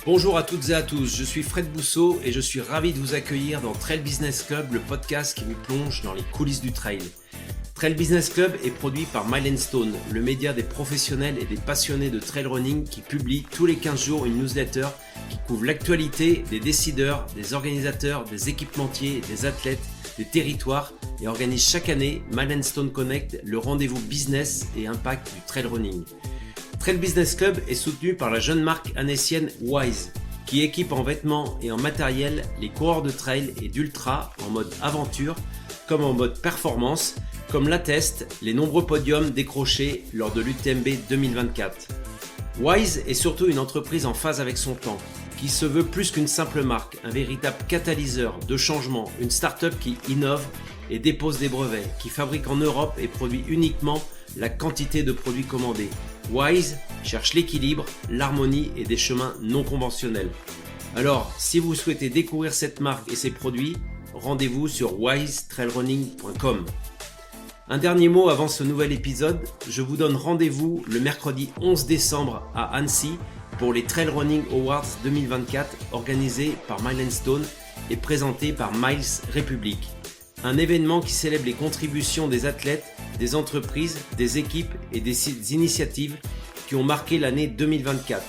Bonjour à toutes et à tous, je suis Fred Bousseau et je suis ravi de vous accueillir dans Trail Business Club, le podcast qui vous plonge dans les coulisses du trail. Trail Business Club est produit par Milestone, le média des professionnels et des passionnés de trail running qui publie tous les 15 jours une newsletter qui couvre l'actualité des décideurs, des organisateurs, des équipementiers, des athlètes, des territoires et organise chaque année Milestone Connect, le rendez-vous business et impact du trail running. Trail Business Club est soutenu par la jeune marque annécienne Wise, qui équipe en vêtements et en matériel les coureurs de trail et d'ultra en mode aventure comme en mode performance, comme l'attestent les nombreux podiums décrochés lors de l'UTMB 2024. Wise est surtout une entreprise en phase avec son temps, qui se veut plus qu'une simple marque, un véritable catalyseur de changement, une start-up qui innove et dépose des brevets, qui fabrique en Europe et produit uniquement la quantité de produits commandés. Wise cherche l'équilibre, l'harmonie et des chemins non conventionnels. Alors, si vous souhaitez découvrir cette marque et ses produits, rendez-vous sur wisetrailrunning.com. Un dernier mot avant ce nouvel épisode, je vous donne rendez-vous le mercredi 11 décembre à Annecy pour les Trail Running Awards 2024 organisés par Milestone et présentés par Miles Republic. Un événement qui célèbre les contributions des athlètes, des entreprises, des équipes et des initiatives qui ont marqué l'année 2024.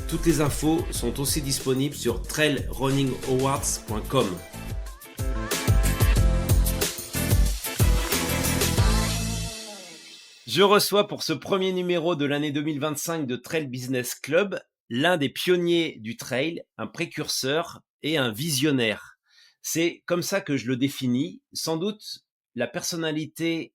Toutes les infos sont aussi disponibles sur trailrunningawards.com. Je reçois pour ce premier numéro de l'année 2025 de Trail Business Club l'un des pionniers du trail, un précurseur et un visionnaire. C'est comme ça que je le définis. Sans doute la personnalité,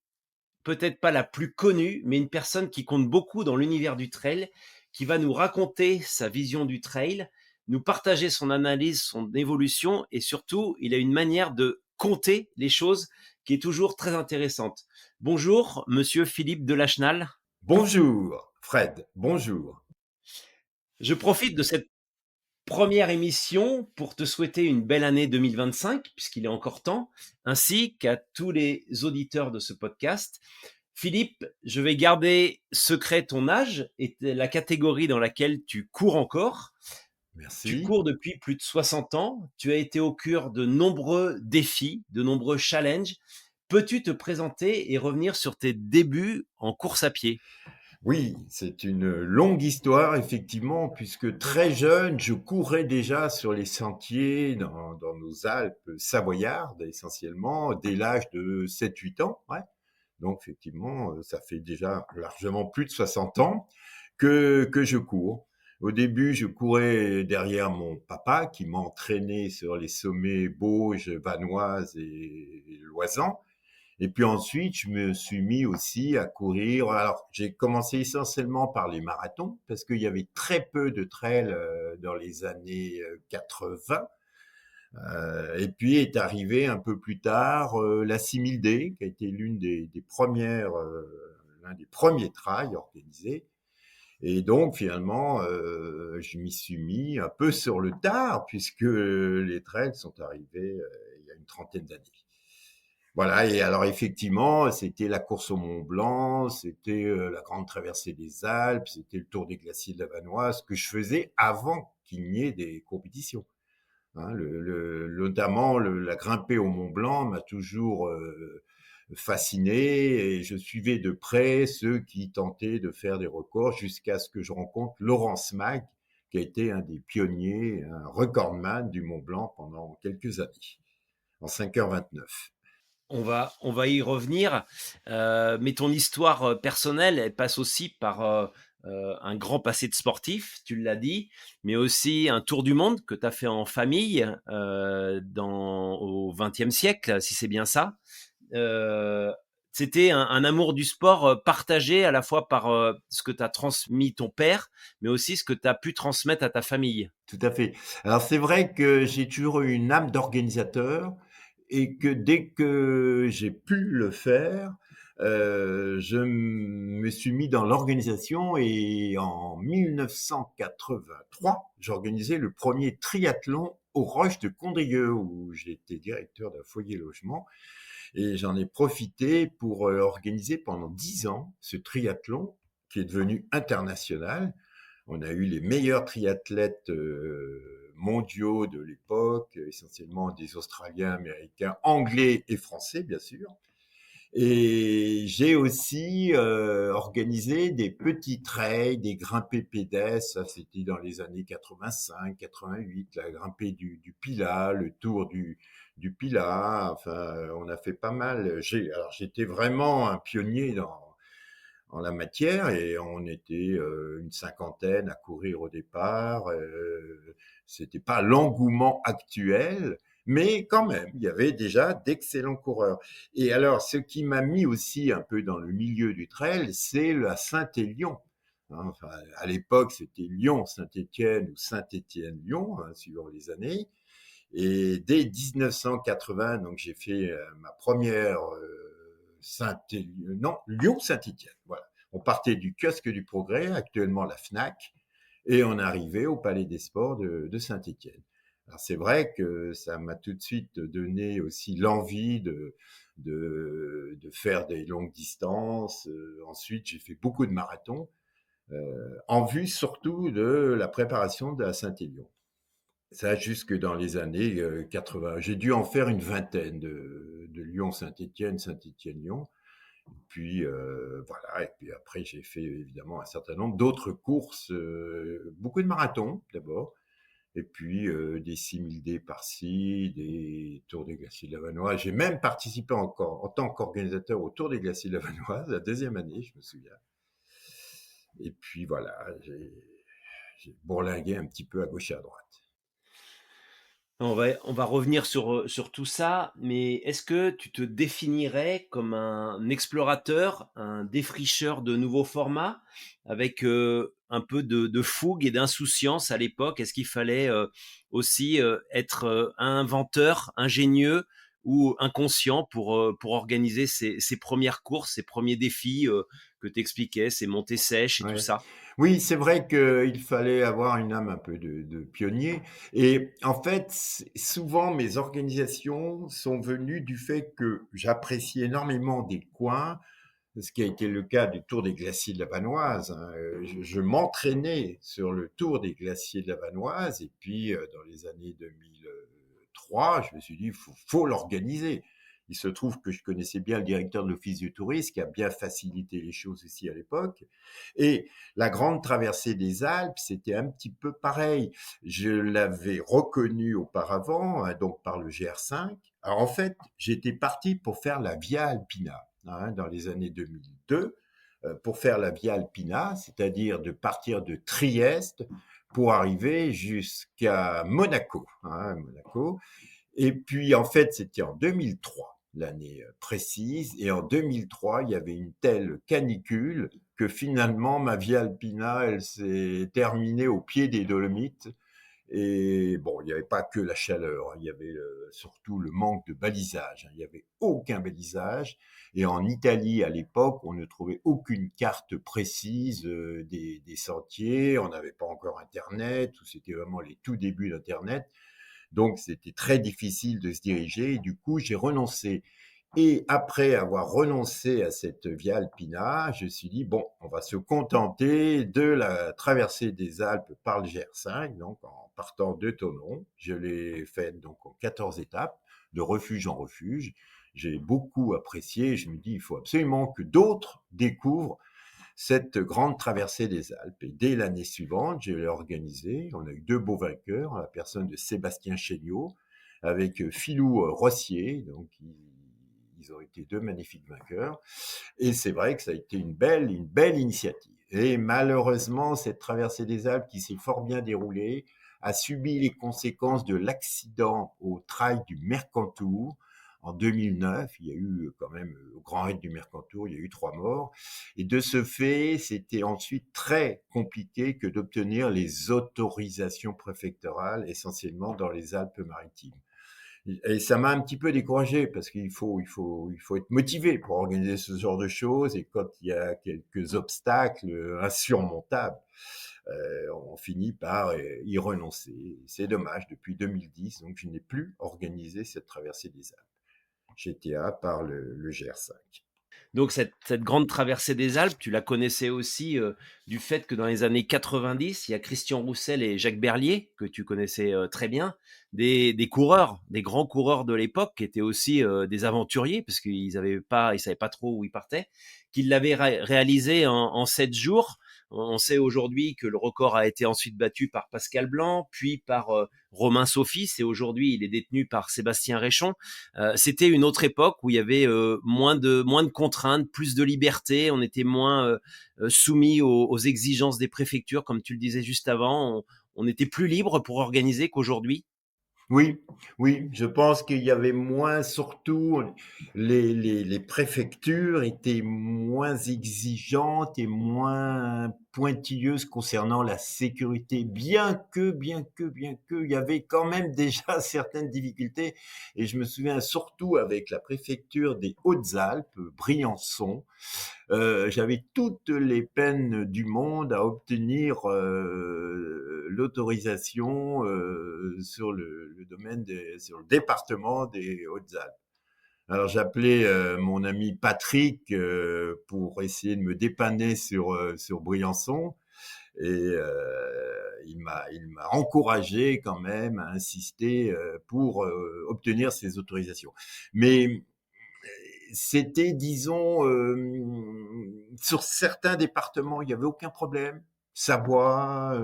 peut-être pas la plus connue, mais une personne qui compte beaucoup dans l'univers du trail, qui va nous raconter sa vision du trail, nous partager son analyse, son évolution et surtout, il a une manière de compter les choses qui est toujours très intéressante. Bonjour, monsieur Philippe Delachenal. Bonjour, Fred, bonjour. Je profite de cette première émission pour te souhaiter une belle année 2025, puisqu'il est encore temps, ainsi qu'à tous les auditeurs de ce podcast. Philippe, je vais garder secret ton âge et la catégorie dans laquelle tu cours encore. Tu Merci. cours depuis plus de 60 ans, tu as été au cœur de nombreux défis, de nombreux challenges. Peux-tu te présenter et revenir sur tes débuts en course à pied ? Oui, c'est une longue histoire, effectivement, puisque très jeune, je courais déjà sur les sentiers dans nos Alpes savoyardes, essentiellement, dès l'âge de 7-8 ans. Ouais. Donc, effectivement, ça fait déjà largement plus de 60 ans que je cours. Au début, je courais derrière mon papa qui m'entraînait sur les sommets Bauges, Vanoise et Loisan. Et puis ensuite, je me suis mis aussi à courir. Alors, j'ai commencé essentiellement par les marathons parce qu'il y avait très peu de trails dans les années 80. Et puis est arrivé un peu plus tard la 6000D, qui a été l'un des premiers trails organisés. Et donc finalement, je m'y suis mis un peu sur le tard puisque les trails sont arrivés il y a une trentaine d'années. Voilà, et alors effectivement, c'était la course au Mont Blanc, c'était la grande traversée des Alpes, c'était le tour des glaciers de la Vanoise que je faisais avant qu'il n'y ait des compétitions. Hein, notamment la grimper au Mont Blanc m'a toujours fasciné et je suivais de près ceux qui tentaient de faire des records jusqu'à ce que je rencontre Laurence Mag, qui a été un des pionniers, un recordman du Mont Blanc pendant quelques années, en 5h29. On va y revenir, mais ton histoire personnelle, elle passe aussi par un grand passé de sportif, tu l'as dit, mais aussi un tour du monde que tu as fait en famille au XXe siècle, si c'est bien ça. Euh, C'était un amour du sport partagé à la fois par ce que tu as transmis ton père, mais aussi ce que tu as pu transmettre à ta famille. Tout à fait. Alors c'est vrai que j'ai toujours eu une âme d'organisateur et que dès que j'ai pu le faire, je me suis mis dans l'organisation et en 1983, j'organisais le premier triathlon aux Roches de Condrieu où j'étais directeur d'un foyer logement et j'en ai profité pour organiser pendant 10 ans ce triathlon qui est devenu international. On a eu les meilleurs triathlètes mondiaux de l'époque, essentiellement des Australiens, Américains, Anglais et Français, bien sûr. Et j'ai aussi organisé des petits trails, des grimpées pédestres, ça c'était dans les années 85, 88, la grimpée du Pilat, le tour du Pilat, enfin on a fait pas mal. Alors j'étais vraiment un pionnier en la matière et on était une cinquantaine à courir au départ. C'était pas l'engouement actuel, mais quand même, il y avait déjà d'excellents coureurs. Et alors, ce qui m'a mis aussi un peu dans le milieu du trail, c'est la Saint-Élion. Enfin, à l'époque, c'était Lyon-Saint-Étienne ou Saint-Étienne-Lyon, hein, suivant les années. Et dès 1980, donc j'ai fait ma première non, Lyon-Saint-Étienne. Voilà. On partait du kiosque du Progrès, actuellement la Fnac, et on arrivait au Palais des Sports de Saint-Étienne. Alors c'est vrai que ça m'a tout de suite donné aussi l'envie de faire des longues distances. Ensuite, j'ai fait beaucoup de marathons, en vue surtout de la préparation de la Saint-Élion. Ça, jusque dans les années 80. J'ai dû en faire une vingtaine de Lyon-Saint-Étienne, Saint-Étienne-Lyon. Puis voilà, et puis après j'ai fait évidemment un certain nombre d'autres courses, beaucoup de marathons d'abord, et puis des 6000D par-ci, des Tours des Glaciers de la Vanoise. J'ai même participé encore en tant qu'organisateur au Tour des Glaciers de la Vanoise, la deuxième année, je me souviens. Et puis voilà, j'ai bourlingué un petit peu à gauche et à droite. On va revenir sur tout ça, mais est-ce que tu te définirais comme un explorateur, un défricheur de nouveaux formats, avec un peu de fougue et d'insouciance à l'époque? Est-ce qu'il fallait aussi être inventeur, ingénieux ou inconscient pour organiser ces premières courses, ces premiers défis que tu expliquais, ces montées sèches et tout Ouais. ça? Oui, c'est vrai qu'il fallait avoir une âme un peu de pionnier. Et en fait, souvent, mes organisations sont venues du fait que j'apprécie énormément des coins, ce qui a été le cas du Tour des Glaciers de la Vanoise, hein. Je m'entraînais sur le Tour des Glaciers de la Vanoise, et puis dans les années 2003, je me suis dit, faut l'organiser. Il se trouve que je connaissais bien le directeur de l'Office du tourisme, qui a bien facilité les choses aussi à l'époque. Et la grande traversée des Alpes, c'était un petit peu pareil. Je l'avais reconnu auparavant, hein, donc par le GR5. Alors en fait, j'étais parti pour faire la Via Alpina, hein, dans les années 2002, pour faire la Via Alpina, c'est-à-dire de partir de Trieste pour arriver jusqu'à Monaco, hein, Monaco. Et puis en fait, c'était en 2003, l'année précise, et en 2003, il y avait une telle canicule que finalement ma Via Alpina, elle s'est terminée au pied des Dolomites. Et bon, il n'y avait pas que la chaleur, hein, il y avait surtout le manque de balisage, hein, il n'y avait aucun balisage. Et en Italie, à l'époque, on ne trouvait aucune carte précise des sentiers, on n'avait pas encore Internet, ou c'était vraiment les tout débuts d'Internet. Donc, c'était très difficile de se diriger, et du coup, j'ai renoncé. Et après avoir renoncé à cette Via Alpina, je me suis dit, bon, on va se contenter de la traversée des Alpes par le GR5, donc en partant de Thonon. Je l'ai faite donc en 14 étapes, de refuge en refuge. J'ai beaucoup apprécié. Je me dis, il faut absolument que d'autres découvrent cette grande traversée des Alpes. Et dès l'année suivante, je l'ai organisée. On a eu deux beaux vainqueurs, la personne de Sébastien Chéniaud avec Philou Rossier, donc ils ont été deux magnifiques vainqueurs. Et c'est vrai que ça a été une belle initiative. Et malheureusement, cette traversée des Alpes qui s'est fort bien déroulée a subi les conséquences de l'accident au trail du Mercantour. En 2009, il y a eu quand même, au Grand Raid du Mercantour, il y a eu 3 morts. Et de ce fait, c'était ensuite très compliqué que d'obtenir les autorisations préfectorales, essentiellement dans les Alpes-Maritimes. Et ça m'a un petit peu découragé parce qu'il faut être motivé pour organiser ce genre de choses. Et quand il y a quelques obstacles insurmontables, on finit par y renoncer. C'est dommage. Depuis 2010, donc je n'ai plus organisé cette traversée des Alpes GTA par le GR5. Donc cette grande traversée des Alpes, tu la connaissais aussi, du fait que dans les années 90, il y a Christian Roussel et Jacques Berlier, que tu connaissais, très bien, des coureurs, des grands coureurs de l'époque qui étaient aussi, des aventuriers parce ils savaient pas trop où ils partaient, qui l'avaient réalisé en 7 jours. On sait aujourd'hui que le record a été ensuite battu par Pascal Blanc, puis par, Romain Saufis et aujourd'hui il est détenu par Sébastien Réchon. C'était une autre époque où il y avait moins de contraintes, plus de liberté, on était moins soumis aux exigences des préfectures, comme tu le disais juste avant, on était plus libre pour organiser qu'aujourd'hui. Oui, oui, je pense qu'il y avait moins, surtout, les préfectures étaient moins exigeantes et moins pointilleuses concernant la sécurité, bien que, il y avait quand même déjà certaines difficultés. Et je me souviens surtout avec la préfecture des Hautes-Alpes, Briançon, j'avais toutes les peines du monde à obtenir l'autorisation sur le domaine sur le département des Hautes-Alpes. Alors j'appelais mon ami Patrick pour essayer de me dépanner sur Briançon et il m'a encouragé quand même à insister pour obtenir ces autorisations. Mais c'était, disons, sur certains départements, il n'y avait aucun problème. Savoie,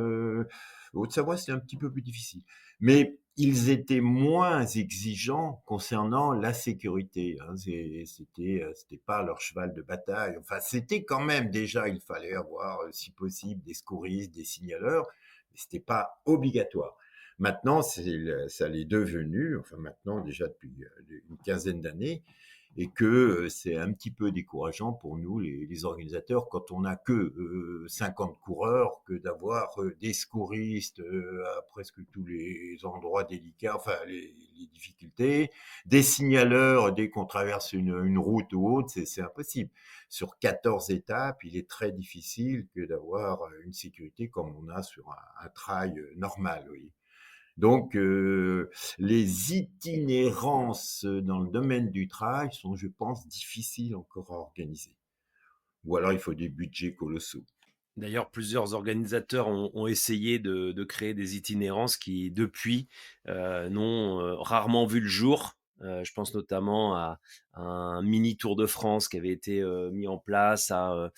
Haute-Savoie, c'était un petit peu plus difficile. Mais ils étaient moins exigeants concernant la sécurité. Hein. C'était pas leur cheval de bataille. Enfin, c'était quand même déjà, il fallait avoir, si possible, des secouristes, des signaleurs, mais c'était pas obligatoire. Maintenant, ça l'est devenu, enfin maintenant déjà depuis une quinzaine d'années, et que c'est un petit peu décourageant pour nous, les organisateurs, quand on n'a que 50 coureurs, que d'avoir des secouristes à presque tous les endroits délicats, enfin les difficultés, des signaleurs dès qu'on traverse une route ou autre, c'est impossible. Sur 14 étapes, il est très difficile que d'avoir une sécurité comme on a sur un trail normal, oui. Donc, les itinérances dans le domaine du trail sont, je pense, difficiles encore à organiser. Ou alors, il faut des budgets colossaux. D'ailleurs, plusieurs organisateurs ont essayé de créer des itinérances qui, depuis, n'ont rarement vu le jour. Je pense notamment à un mini Tour de France qui avait été mis en place, à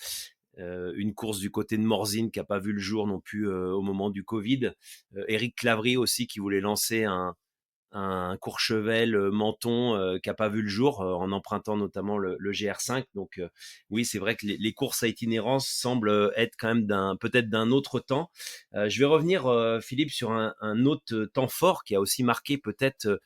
une course du côté de Morzine qui n'a pas vu le jour non plus au moment du Covid. Éric Clavry aussi qui voulait lancer un Courchevel Menton qui a pas vu le jour en empruntant notamment le GR5. Donc oui, c'est vrai que les courses à itinérance semblent être quand même peut-être d'un autre temps. Je vais revenir, Philippe, sur un autre temps fort qui a aussi marqué peut-être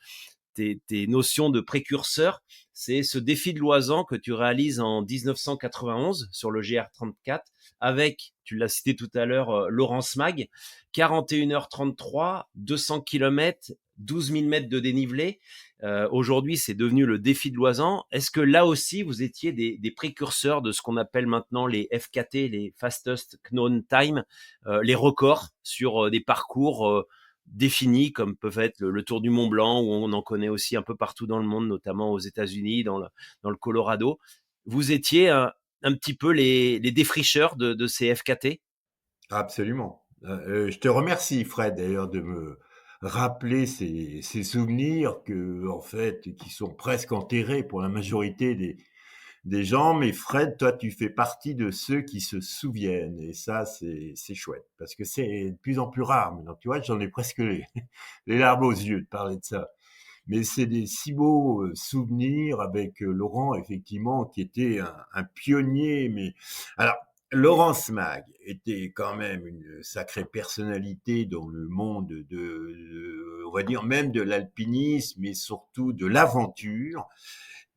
tes notions de précurseur. C'est ce défi de Loisan que tu réalises en 1991 sur le GR34 avec, tu l'as cité tout à l'heure, Laurence Mag, 41h33, 200 km, 12 000 mètres de dénivelé. Aujourd'hui, c'est devenu le défi de Loisan. Est-ce que là aussi, vous étiez des précurseurs de ce qu'on appelle maintenant les FKT, les Fastest Known Time, les records sur des parcours définis comme peuvent être le Tour du Mont Blanc, où on en connaît aussi un peu partout dans le monde, notamment aux États-Unis, dans le Colorado. Vous étiez un petit peu les défricheurs de ces FKT. Absolument. Je te remercie, Fred, d'ailleurs, de me rappeler ces souvenirs en fait, qui sont presque enterrés pour la majorité des gens. Mais Fred, toi, tu fais partie de ceux qui se souviennent. Et ça, c'est chouette. Parce que c'est de plus en plus rare maintenant. Tu vois, j'en ai presque les larmes aux yeux de parler de ça. Mais c'est des si beaux souvenirs avec Laurent, effectivement, qui était un pionnier. Mais alors, Laurence Mag était quand même une sacrée personnalité dans le monde on va dire même de l'alpinisme, mais surtout de l'aventure.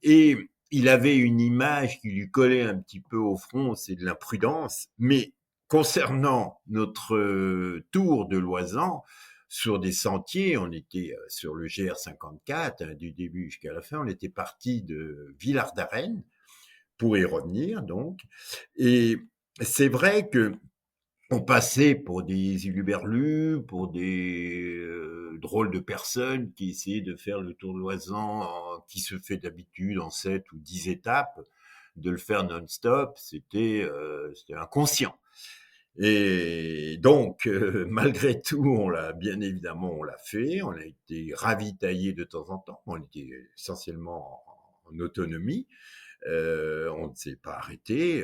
Et il avait une image qui lui collait un petit peu au front, c'est de l'imprudence. Mais concernant notre tour de Loisan, sur des sentiers, on était sur le GR54, hein, du début jusqu'à la fin, on était parti de Villard-d'Arène pour y revenir, donc. Et c'est vrai que on passait pour des huluberlus, pour des drôles de personnes qui essayaient de faire le tour de Loisan qui se fait d'habitude en 7 ou 10 étapes. de le faire non-stop, c'était inconscient. Et donc, malgré tout, bien évidemment, on l'a fait. On a été ravitaillé de temps en temps. On était essentiellement en autonomie. On ne s'est pas arrêté,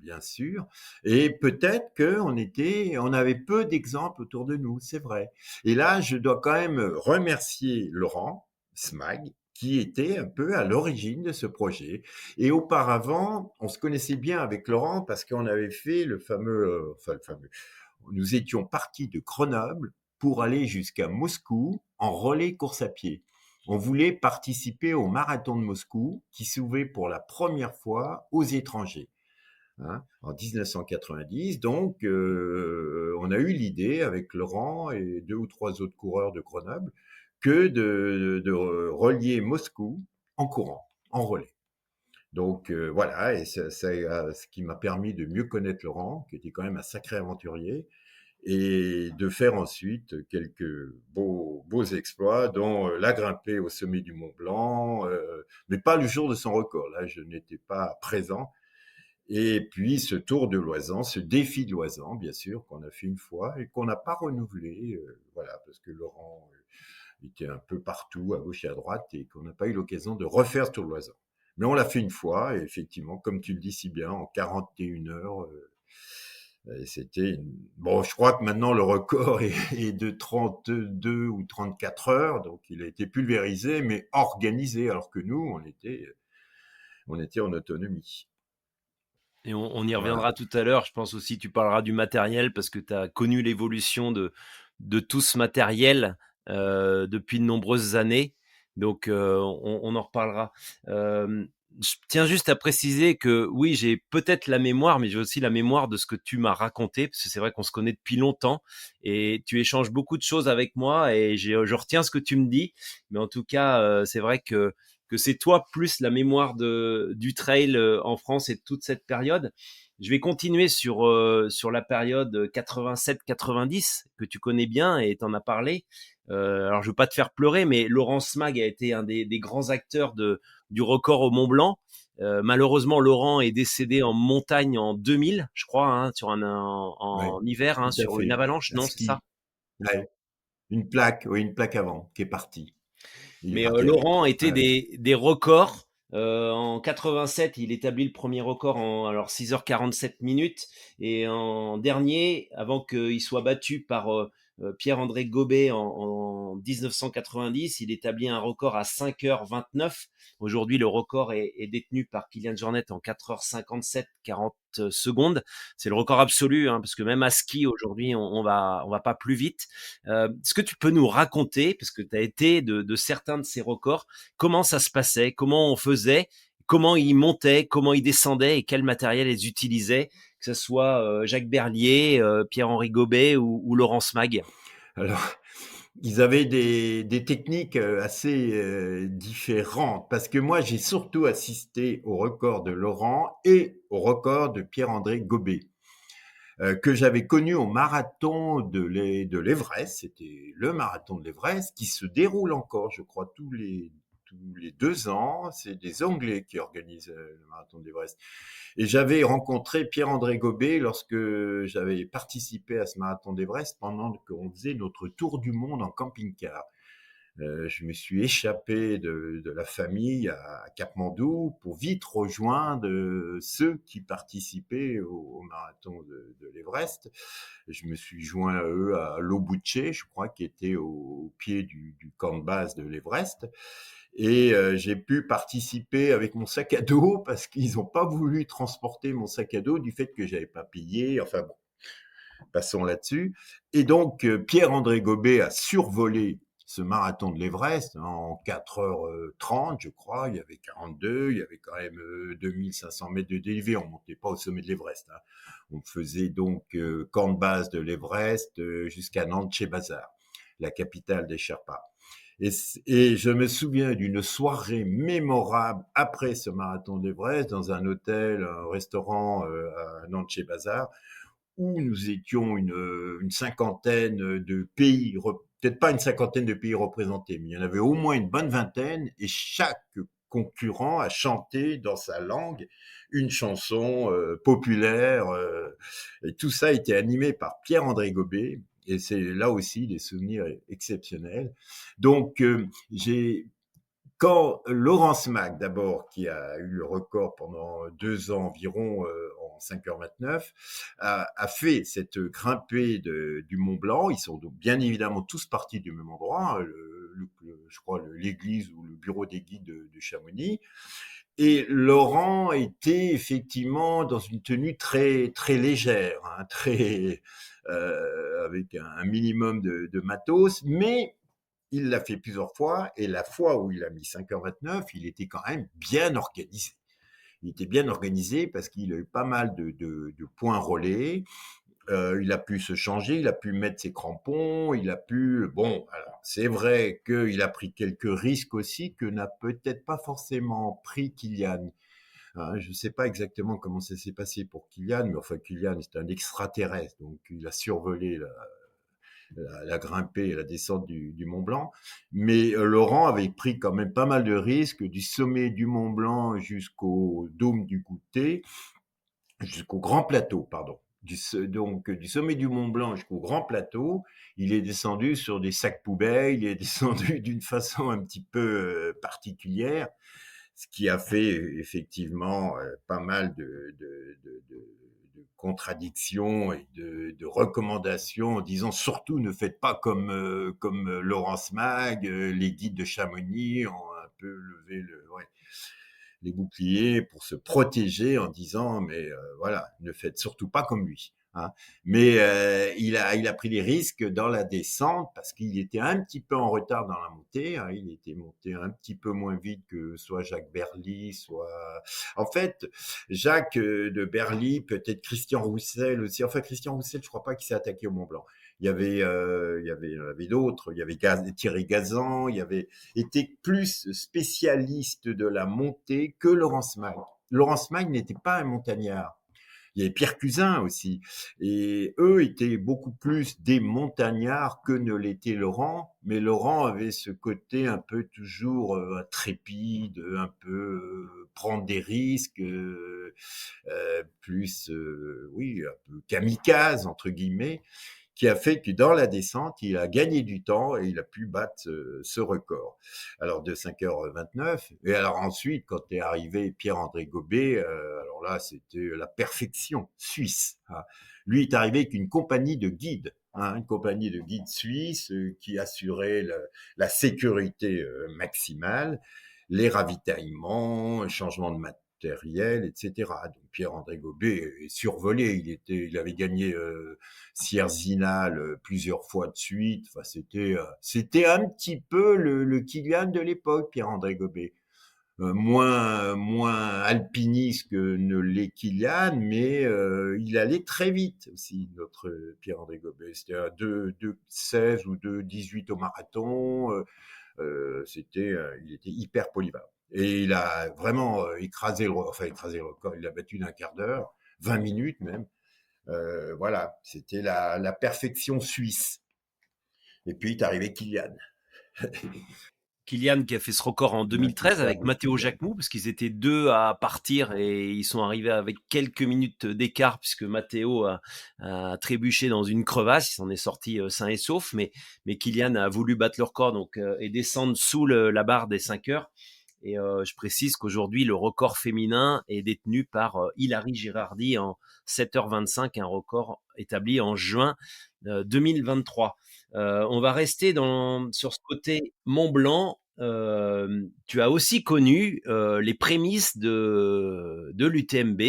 bien sûr. Et peut-être on avait peu d'exemples autour de nous, c'est vrai. Et là, je dois quand même remercier Laurent Smag, qui était un peu à l'origine de ce projet. Et auparavant, on se connaissait bien avec Laurent parce qu'on avait fait nous étions partis de Grenoble pour aller jusqu'à Moscou en relais course à pied. On voulait participer au marathon de Moscou qui s'ouvrait pour la première fois aux étrangers, hein, en 1990. Donc, on a eu l'idée avec Laurent et 2 ou 3 autres coureurs de Grenoble de relier Moscou en courant, en relais. Donc voilà, et ce qui m'a permis de mieux connaître Laurent, qui était quand même un sacré aventurier, et de faire ensuite quelques beaux exploits, dont la grimpée au sommet du Mont Blanc, mais pas le jour de son record, là je n'étais pas présent. Et puis ce tour de Loisan, ce défi de Loisan, bien sûr, qu'on a fait une fois et qu'on n'a pas renouvelé, voilà, parce que Laurent était un peu partout, à gauche et à droite, et qu'on n'a pas eu l'occasion de refaire ce tour de Loisan. Mais on l'a fait une fois, et effectivement, comme tu le dis si bien, en 41 heures, et bon, je crois que maintenant le record est de 32 ou 34 heures, donc il a été pulvérisé, mais organisé, alors que nous, on était en autonomie. Et on y Voilà. reviendra tout à l'heure. Je pense aussi tu parleras du matériel parce que tu as connu l'évolution de tout ce matériel depuis de nombreuses années. Donc on en reparlera. Je tiens juste à préciser que oui, j'ai peut-être la mémoire, mais j'ai aussi la mémoire de ce que tu m'as raconté, parce que c'est vrai qu'on se connaît depuis longtemps et tu échanges beaucoup de choses avec moi et je retiens ce que tu me dis. Mais en tout cas, c'est vrai que c'est toi plus la mémoire du trail en France et de toute cette période. Je vais continuer sur la période 87-90 que tu connais bien et tu en as parlé. Alors, je ne veux pas te faire pleurer, mais Laurent Smag a été un des grands acteurs du record au Mont Blanc. Malheureusement, Laurent est décédé en montagne en 2000, je crois, hein, Ouais, en hiver, hein, tout à sur une fait. avalanche, À non, c'est ça? ski. Ouais. Oui, une plaque avant, qui est partie. Il est Mais parti Laurent avec. était Ouais. des records. En 87, il établit le premier record en 6h47 minutes. Et en dernier, avant qu'il soit battu par Pierre-André Gobet en 1990, il établit un record à 5h29. Aujourd'hui, le record est détenu par Kylian Jornet en 4h57, 40 secondes. C'est le record absolu, hein, parce que même à ski, aujourd'hui, on va pas plus vite. Est-ce que tu peux nous raconter, parce que tu as été de certains de ces records, comment ça se passait, comment on faisait, comment ils montaient, comment ils descendaient et quel matériel ils utilisaient, que ce soit Jacques Berlier, Pierre-Henri Gobet ou Laurence Mag? Alors, ils avaient des techniques assez différentes, parce que moi, j'ai surtout assisté au record de Laurent et au record de Pierre-André Gobet, que j'avais connu au marathon de l'Everest. C'était le marathon de l'Everest qui se déroule encore, je crois, tous les 2 ans. C'est des Anglais qui organisent le marathon de l'Everest. Et j'avais rencontré Pierre-André Gobet lorsque j'avais participé à ce marathon d'Everest pendant qu'on faisait notre tour du monde en camping-car. Je me suis échappé de la famille à Katmandou pour vite rejoindre ceux qui participaient au marathon de l'Everest. Je me suis joint à eux à Lobouché, je crois, qui était au pied du camp de base de l'Everest. Et j'ai pu participer avec mon sac à dos parce qu'ils n'ont pas voulu transporter mon sac à dos du fait que j'avais pas payé. Enfin bon, passons là-dessus. Et donc, Pierre-André Gobet a survolé ce marathon de l'Everest en 4h30, je crois. Il y avait 42, il y avait quand même 2500 mètres de dénivelé. On ne montait pas au sommet de l'Everest, hein. On faisait donc camp de base de l'Everest jusqu'à Nantes-chez-Bazar, la capitale des Sherpas. Et je me souviens d'une soirée mémorable après ce marathon d'Everest dans un hôtel, un restaurant à Nantes-chez-Bazar, où nous étions une cinquantaine de pays, peut-être pas une cinquantaine de pays représentés, mais il y en avait au moins une bonne vingtaine, et chaque concurrent à chanter dans sa langue une chanson populaire. Et tout ça a été animé par Pierre-André Gobet. Et c'est là aussi des souvenirs exceptionnels. Donc, quand Laurence Mac, d'abord, qui a eu le record pendant 2 ans environ en 5h29, a fait cette grimpée du Mont Blanc, ils sont donc bien évidemment tous partis du même endroit, hein, je crois l'église ou le bureau des guides de Chamonix. Et Laurent était effectivement dans une tenue très très légère, hein, avec un minimum de matos, mais il l'a fait plusieurs fois, et la fois où il a mis 5h29, il était quand même bien organisé. Il était bien organisé parce qu'il a eu pas mal de points relais. Il a pu se changer, il a pu mettre ses crampons, il a pu... Bon, alors, c'est vrai qu'il a pris quelques risques aussi que n'a peut-être pas forcément pris Kylian. Hein, je ne sais pas exactement comment ça s'est passé pour Kylian, mais enfin, Kylian, c'est un extraterrestre, donc il a survolé la grimpée et la descente du Mont Blanc. Mais Laurent avait pris quand même pas mal de risques du sommet du Mont Blanc jusqu'au dôme du Goûter, jusqu'au Grand Plateau, pardon. Donc, du sommet du Mont Blanc jusqu'au Grand Plateau, il est descendu sur des sacs poubelles, il est descendu d'une façon un petit peu particulière, ce qui a fait effectivement pas mal de contradictions et de recommandations en disant surtout ne faites pas comme Laurence Mag, les guides de Chamonix ont un peu levé les boucliers pour se protéger en disant mais voilà, ne faites surtout pas comme lui. Hein. Mais il a pris des risques dans la descente parce qu'il était un petit peu en retard dans la montée. Hein. Il était monté un petit peu moins vite que soit Jacques Berly, soit... En fait, Jacques de Berly, peut-être Christian Roussel aussi. Enfin, Christian Roussel, je crois pas qu'il s'est attaqué au Mont Blanc. Il y avait d'autres. Il y avait Thierry Gazan. Il y avait été plus spécialiste de la montée que Laurence Mag. Laurence Mag n'était pas un montagnard. Il y avait Pierre Cusin aussi. Et eux étaient beaucoup plus des montagnards que ne l'était Laurent. Mais Laurent avait ce côté un peu toujours intrépide, un peu prendre des risques, plus, oui, un peu kamikaze, entre guillemets, qui a fait que dans la descente, il a gagné du temps et il a pu battre ce record. Alors de 5h29. Et alors ensuite, quand est arrivé Pierre-André Gobet, alors là, c'était la perfection suisse. Hein. Lui est arrivé avec une compagnie de guides. Hein, une compagnie de guides suisses qui assurait la sécurité maximale, les ravitaillements, le changement de matériel, etc. Donc Pierre-André Gobet est survolé. Il avait gagné Sierzinal plusieurs fois de suite. Enfin, c'était un petit peu le Kylian de l'époque, Pierre-André Gobet. Moins alpiniste que ne l'est Kylian, mais il allait très vite aussi, notre Pierre-André Gobet. C'était à 2,16 ou 2,18 au marathon. Il était hyper polyvalent. Et il a vraiment écrasé le record. Il a battu d'un quart d'heure, 20 minutes même. Voilà, c'était la perfection suisse. Et puis est arrivé Kylian. Kylian qui a fait ce record en 2013 avec Matteo Jacquemou, parce qu'ils étaient deux à partir et ils sont arrivés avec quelques minutes d'écart puisque Matteo a trébuché dans une crevasse, il s'en est sorti sain et sauf, mais Kylian a voulu battre le record donc, et descendre sous la barre des 5 heures. Et je précise qu'aujourd'hui, le record féminin est détenu par Hilary Girardi en 7h25, un record établi en juin 2023. On va rester sur ce côté Mont Blanc. Tu as aussi connu les prémices de l'UTMB.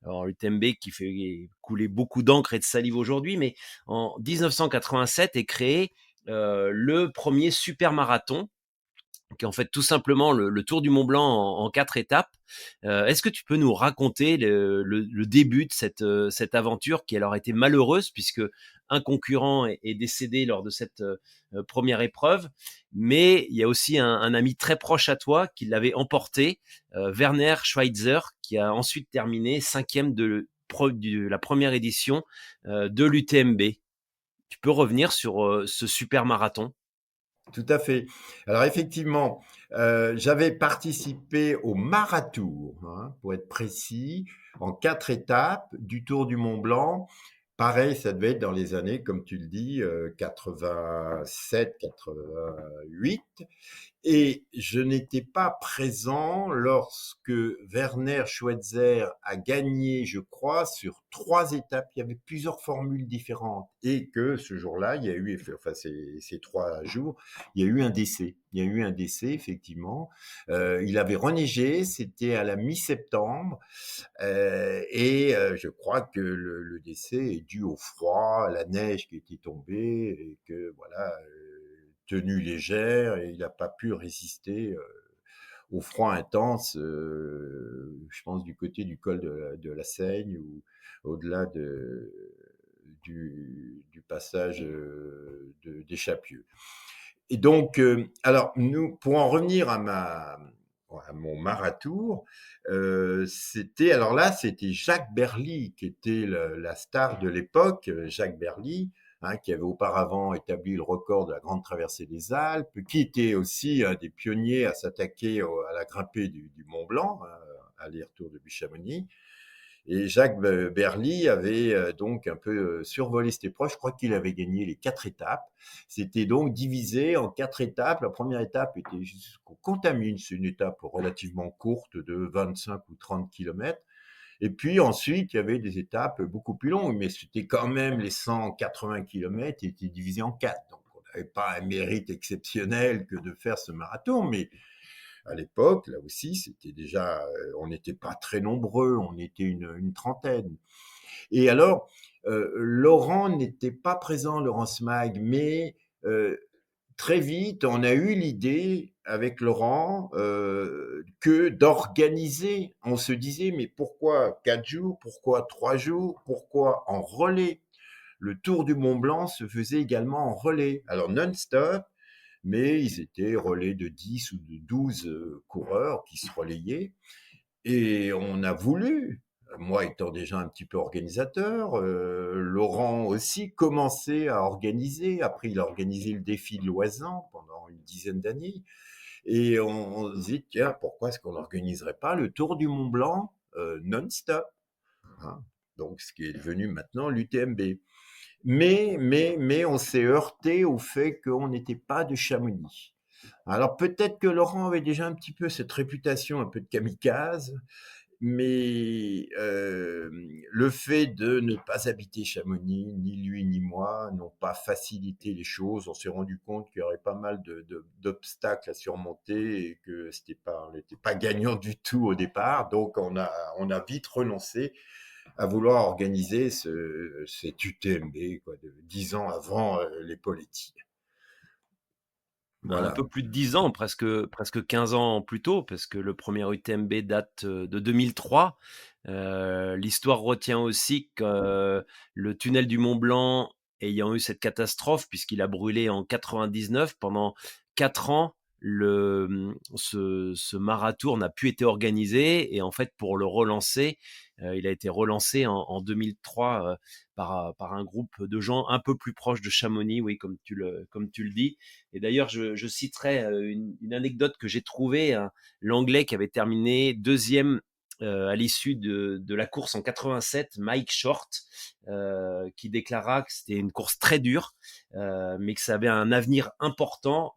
Alors l'UTMB qui fait couler beaucoup d'encre et de salive aujourd'hui, mais en 1987 est créé le premier super marathon, qui est en fait tout simplement le Tour du Mont Blanc en 4 étapes. Est-ce que tu peux nous raconter le début de cette aventure qui alors été malheureuse puisque un concurrent est décédé lors de cette première épreuve, mais il y a aussi un ami très proche à toi qui l'avait emporté, Werner Schweitzer, qui a ensuite terminé 5e de la première édition de l'UTMB. Tu peux revenir sur ce super marathon? Tout à fait. Alors effectivement, j'avais participé au Marathon, hein, pour être précis, en 4 étapes du Tour du Mont Blanc. Pareil, ça devait être dans les années, comme tu le dis, 87-88. Et je n'étais pas présent lorsque Werner Schweitzer a gagné, je crois, sur 3 étapes. Il y avait plusieurs formules différentes. Et que ce jour-là, il y a eu, enfin ces 3 jours, il y a eu un décès. Il y a eu un décès, effectivement. Il avait reneigé, c'était à la mi-septembre. Je crois que le décès est dû au froid, à la neige qui était tombée, et que voilà, tenue légère, et il n'a pas pu résister au froid intense, je pense du côté du col de la Seigne ou au-delà du passage d'Échapieux. Et donc, alors, nous, pour en revenir à mon Maratour, c'était, alors là, c'était Jacques Berly qui était la star de l'époque, Jacques Berly, hein, qui avait auparavant établi le record de la grande traversée des Alpes, qui était aussi un des pionniers à s'attaquer à la grimpée du Mont Blanc, hein, aller-retour depuis Chamonix. Et Jacques Berly avait donc un peu survolé cette épreuve. Je crois qu'il avait gagné les 4 étapes. C'était donc divisé en 4 étapes. La première étape était jusqu'au Contamine. C'est une étape relativement courte de 25 ou 30 kilomètres. Et puis ensuite, il y avait des étapes beaucoup plus longues, mais c'était quand même les 180 kilomètres étaient divisés en 4. Donc on n'avait pas un mérite exceptionnel que de faire ce marathon, mais à l'époque, là aussi, c'était déjà, on n'était pas très nombreux, on était une trentaine. Et alors, Laurent n'était pas présent, Laurent Smag, mais très vite, on a eu l'idée avec Laurent que d'organiser. On se disait, mais pourquoi 4 jours, pourquoi 3 jours, pourquoi en relais? Le Tour du Mont Blanc se faisait également en relais. Alors non-stop, mais ils étaient relais de 10 ou de 12 coureurs qui se relayaient. Et on a voulu, moi étant déjà un petit peu organisateur, Laurent aussi commençait à organiser. Après, il a organisé le défi de Loisan pendant une dizaine d'années. Et on se dit, tiens, pourquoi est-ce qu'on n'organiserait pas le Tour du Mont Blanc non-stop, hein? Donc, ce qui est devenu maintenant l'UTMB. Mais on s'est heurté au fait qu'on n'était pas de Chamonix. Alors peut-être que Laurent avait déjà un petit peu cette réputation un peu de kamikaze, mais le fait de ne pas habiter Chamonix, ni lui ni moi, n'ont pas facilité les choses. On s'est rendu compte qu'il y aurait pas mal d'obstacles à surmonter et que on n'était pas gagnant du tout au départ. Donc on a vite renoncé à vouloir organiser cet UTMB quoi, de 10 ans avant les Poletti. Un Voilà. peu plus de 10 ans, presque 15 ans plus tôt, parce que le premier UTMB date de 2003. L'histoire retient aussi que le tunnel du Mont Blanc ayant eu cette catastrophe, puisqu'il a brûlé en 99, pendant 4 ans, ce marathon n'a plus été organisé. Et en fait, pour le relancer, il a été relancé en 2003 par un groupe de gens un peu plus proches de Chamonix, oui, comme tu le dis. Et d'ailleurs, je citerai une anecdote que j'ai trouvée, hein, l'Anglais qui avait terminé deuxième à l'issue de la course en 87, Mike Short, qui déclara que c'était une course très dure, mais que ça avait un avenir important,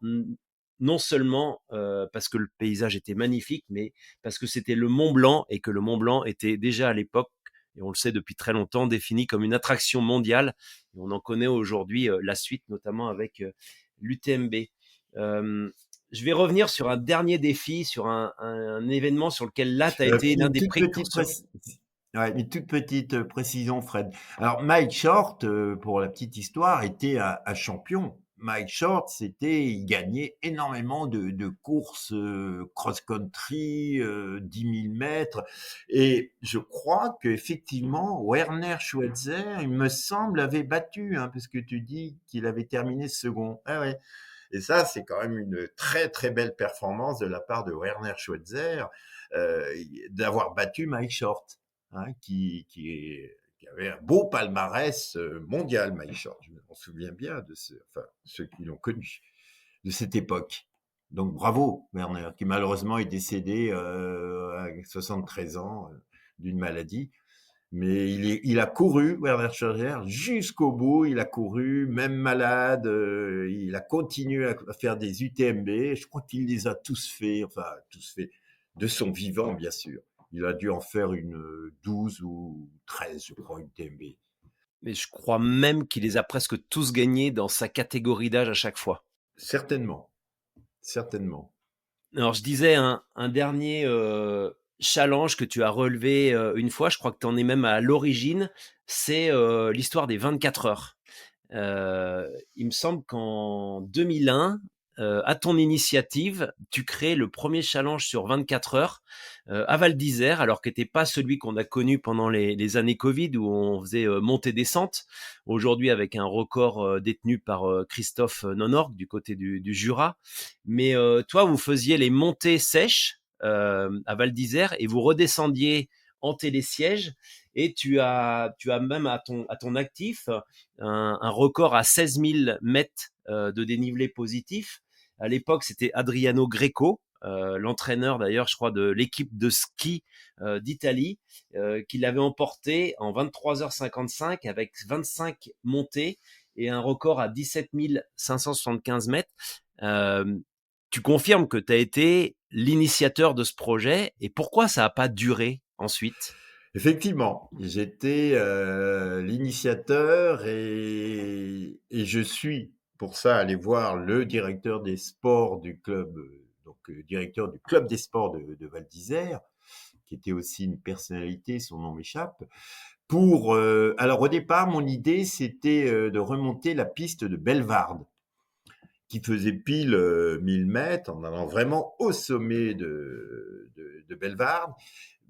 non seulement parce que le paysage était magnifique, mais parce que c'était le Mont Blanc et que le Mont Blanc était déjà à l'époque, et on le sait depuis très longtemps, défini comme une attraction mondiale. Et on en connaît aujourd'hui la suite, notamment avec l'UTMB. Euh, je vais revenir sur un dernier défi, sur un événement sur lequel là, tu as été l'un Une des toute petite précurseurs. ouais, une toute petite précision, Fred. Alors, Mike Short, pour la petite histoire, était un champion. Mike Short, il gagnait énormément de courses cross-country, 10 000 mètres. Et je crois qu'effectivement, Werner Schweitzer, il me semble, avait battu, hein, parce que tu dis qu'il avait terminé second. Ah ouais. Et ça, c'est quand même une très très belle performance de la part de Werner Schweitzer d'avoir battu Mike Short, hein, qui avait un beau palmarès mondial, Mike Short. Je m'en souviens bien de ceux qui l'ont connu. de cette époque. Donc bravo Werner, qui malheureusement est décédé à 73 ans d'une maladie. Mais il a couru, Werner Schurger, jusqu'au bout. Il a couru, même malade. Il a continué à faire des UTMB. Je crois qu'il les a tous fait, enfin, tous fait, de son vivant, bien sûr. Il a dû en faire une 12 ou 13, je crois, UTMB. Mais je crois même qu'il les a presque tous gagnés dans sa catégorie d'âge à chaque fois. Certainement, certainement. Alors, je disais un dernier challenge que tu as relevé une fois, je crois que tu en es même à l'origine, c'est l'histoire des 24 heures. Il me semble qu'en 2001, à ton initiative, tu crées le premier challenge sur 24 heures à Val d'Isère, alors que n'était pas celui qu'on a connu pendant les années Covid où on faisait montée-descente. Aujourd'hui, avec un record détenu par Christophe Nonorgue du côté du Jura. Mais toi, vous faisiez les montées sèches à Val d'Isère et vous redescendiez en télésiège. Et tu as même à ton actif un record à 16 000 mètres de dénivelé positif. À l'époque, c'était Adriano Greco, l'entraîneur d'ailleurs, je crois, de l'équipe de ski d'Italie, qui l'avait emporté en 23h55 avec 25 montées et un record à 17 575 mètres. Tu confirmes que tu as été l'initiateur de ce projet et pourquoi ça n'a pas duré ensuite? Effectivement, j'étais l'initiateur et je suis pour ça allé voir le directeur des sports du club, directeur du club des sports de Val d'Isère, qui était aussi une personnalité, son nom m'échappe. Alors au départ, mon idée c'était de remonter la piste de Bellevarde, qui faisait pile 1000 mètres en allant vraiment au sommet de Bellevarde.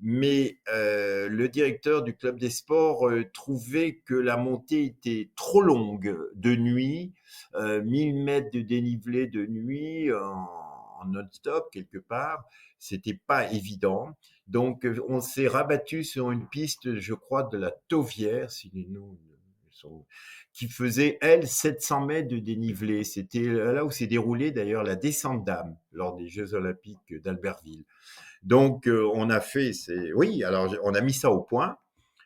Mais le directeur du club des sports trouvait que la montée était trop longue de nuit, 1000 mètres de dénivelé de nuit en non-stop quelque part, c'était pas évident. Donc on s'est rabattu sur une piste, je crois, de la Tauvière, si les noms sont qui faisait, elle, 700 mètres de dénivelé. C'était là où s'est déroulée d'ailleurs la descente d'âme lors des Jeux Olympiques d'Albertville. Donc, on a fait, oui, alors on a mis ça au point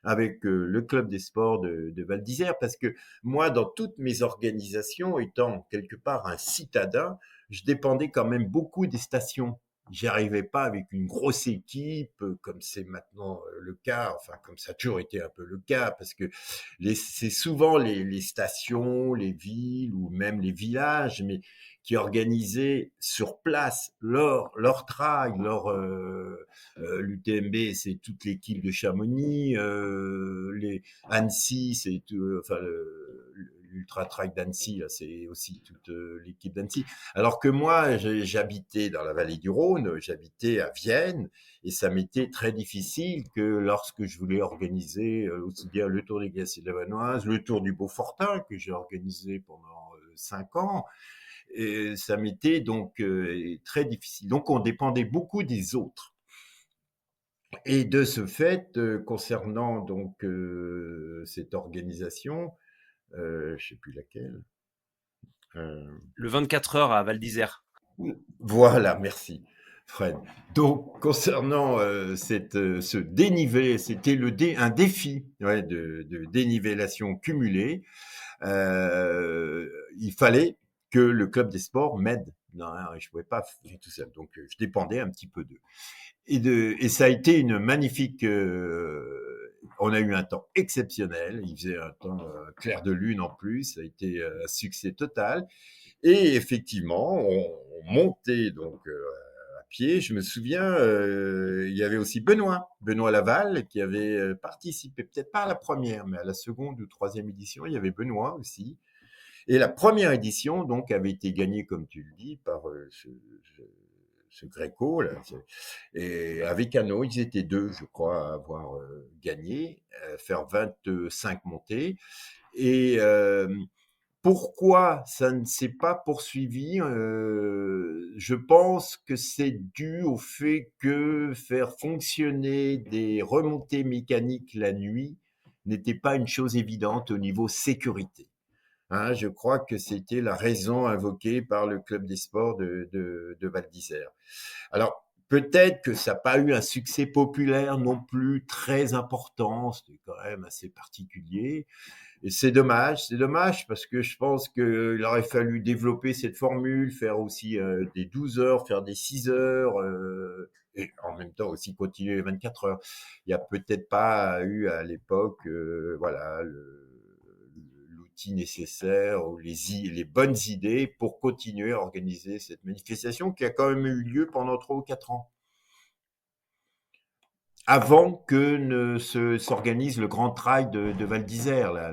avec le club des sports de Val d'Isère, parce que moi, dans toutes mes organisations, étant quelque part un citadin, je dépendais quand même beaucoup des stations. J'y arrivais pas avec une grosse équipe, comme c'est maintenant le cas, enfin comme ça a toujours été un peu le cas, parce que c'est souvent les stations, les villes ou même les villages, mais qui organisaient sur place leur trail, l'UTMB, c'est toute l'équipe de Chamonix, les Annecy, c'est tout, enfin l'Ultra Trail d'Annecy, là, c'est aussi toute l'équipe d'Annecy. Alors que moi, j'habitais dans la vallée du Rhône, j'habitais à Vienne, et ça m'était très difficile que lorsque je voulais organiser aussi bien le Tour des Glaciers de la Vanoise, le Tour du Beaufortin, que j'ai organisé pendant 5 ans, et ça m'était donc très difficile. Donc on dépendait beaucoup des autres. Et de ce fait, concernant donc cette organisation, je sais plus laquelle. Le 24 heures à Val d'Isère. Voilà, merci, Fred. Donc, concernant ce dénivelé, c'était un défi ouais, de dénivellation cumulée. Il fallait que le club des sports m'aide. Non, je ne pouvais pas faire tout seul, donc je dépendais un petit peu d'eux. Et ça a été une magnifique. On a eu un temps exceptionnel. Il faisait un temps clair de lune en plus. Ça a été un succès total. Et effectivement, on montait donc à pied. Je me souviens, il y avait aussi Benoît Laval, qui avait participé, peut-être pas à la première, mais à la seconde ou troisième édition. Il y avait Benoît aussi. Et la première édition, donc, avait été gagnée, comme tu le dis, par ce Gréco. Là. Et avec Cano, ils étaient deux, je crois, à avoir gagné, faire 25 montées. Et pourquoi ça ne s'est pas poursuivi Je pense que c'est dû au fait que faire fonctionner des remontées mécaniques la nuit n'était pas une chose évidente au niveau sécurité. hein. Je crois que c'était la raison invoquée par le club des sports de Val d'Isère. Alors, peut-être que ça n'a pas eu un succès populaire non plus très important, c'était quand même assez particulier. Et c'est dommage parce que je pense qu'il aurait fallu développer cette formule, faire aussi des 12 heures, faire des 6 heures, et en même temps aussi continuer les 24 heures. Il n'y a peut-être pas eu à l'époque, voilà, l'outil nécessaire ou les bonnes idées pour continuer à organiser cette manifestation qui a quand même eu lieu pendant 3 ou 4 ans. Avant que s'organise le grand trail de Val d'Isère, là,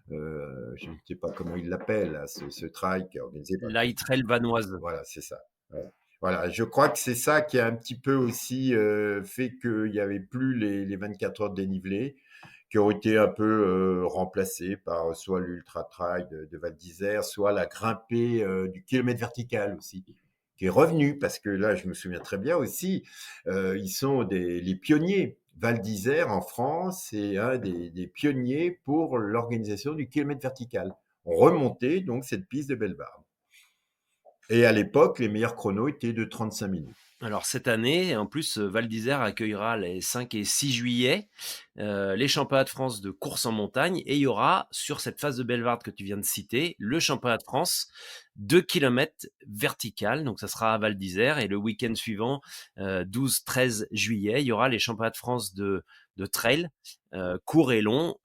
je ne sais pas comment il l'appelle, là, ce trail qui est organisé par. L'Aitrel vanoise. Voilà, c'est ça. Ouais. Voilà, je crois que c'est ça qui a un petit peu aussi fait qu'il n'y avait plus les 24 heures de dénivelé, qui ont été un peu remplacées par soit l'ultra trail de Val d'Isère, soit la grimpée du kilomètre vertical aussi, qui est revenu parce que là, je me souviens très bien aussi, ils sont les pionniers. Val d'Isère en France, c'est un des pionniers pour l'organisation du kilomètre vertical. On remontait donc cette piste de Bellebarde. Et à l'époque, les meilleurs chronos étaient de 35 minutes. Alors cette année, en plus, Val d'Isère accueillera les 5 et 6 juillet les championnats de France de course en montagne et il y aura sur cette phase de Bellevarde que tu viens de citer le championnat de France 2 km vertical, donc ça sera à Val d'Isère et le week-end suivant, 12-13 juillet, il y aura les championnats de France de trail court et long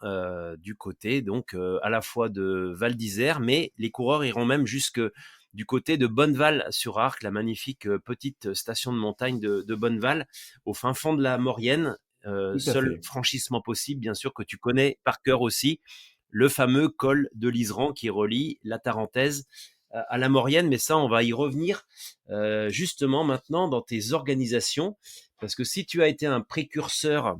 du côté donc à la fois de Val d'Isère, mais les coureurs iront même jusque du côté de Bonneval-sur-Arc, la magnifique petite station de montagne de Bonneval, au fin fond de la Maurienne. Tout à Seul fait. franchissement possible, bien sûr, que tu connais par cœur aussi, le fameux col de l'Iseran qui relie la Tarentaise à la Maurienne. Mais ça, on va y revenir justement maintenant dans tes organisations, parce que si tu as été un précurseur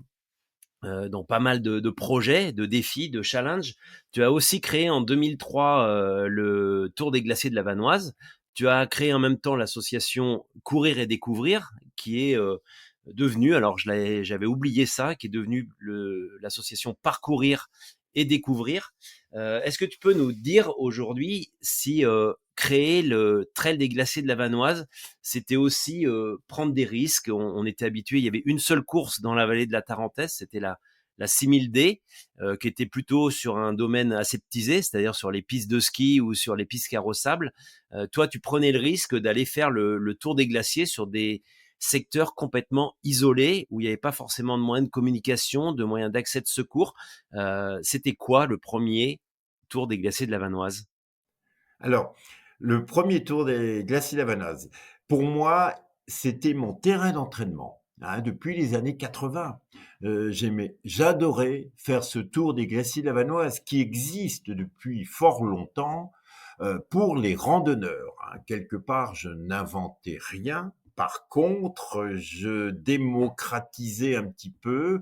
dans pas mal de projets, de défis, de challenges. Tu as aussi créé en 2003 le Tour des glaciers de la Vanoise. Tu as créé en même temps l'association Courir et Découvrir, qui est devenue, alors j'avais oublié ça, qui est devenue l'association Parcourir et Découvrir. Est-ce que tu peux nous dire aujourd'hui si créer le Trail des glaciers de la Vanoise, c'était aussi prendre des risques. On était habitué, il y avait une seule course dans la vallée de la Tarentaise, c'était la 6000D, qui était plutôt sur un domaine aseptisé, c'est-à-dire sur les pistes de ski ou sur les pistes carrossables. Toi, tu prenais le risque d'aller faire le tour des glaciers sur des secteurs complètement isolés, où il n'y avait pas forcément de moyens de communication, de moyens d'accès de secours. C'était quoi le premier tour des glaciers de la Vanoise? Alors, le premier tour des glaciers Lavanaze, pour moi, c'était mon terrain d'entraînement, hein, depuis les années 80. J'adorais faire ce tour des glaciers lavanoises qui existe depuis fort longtemps pour les randonneurs, hein. Quelque part, je n'inventais rien. Par contre, je démocratisais un petit peu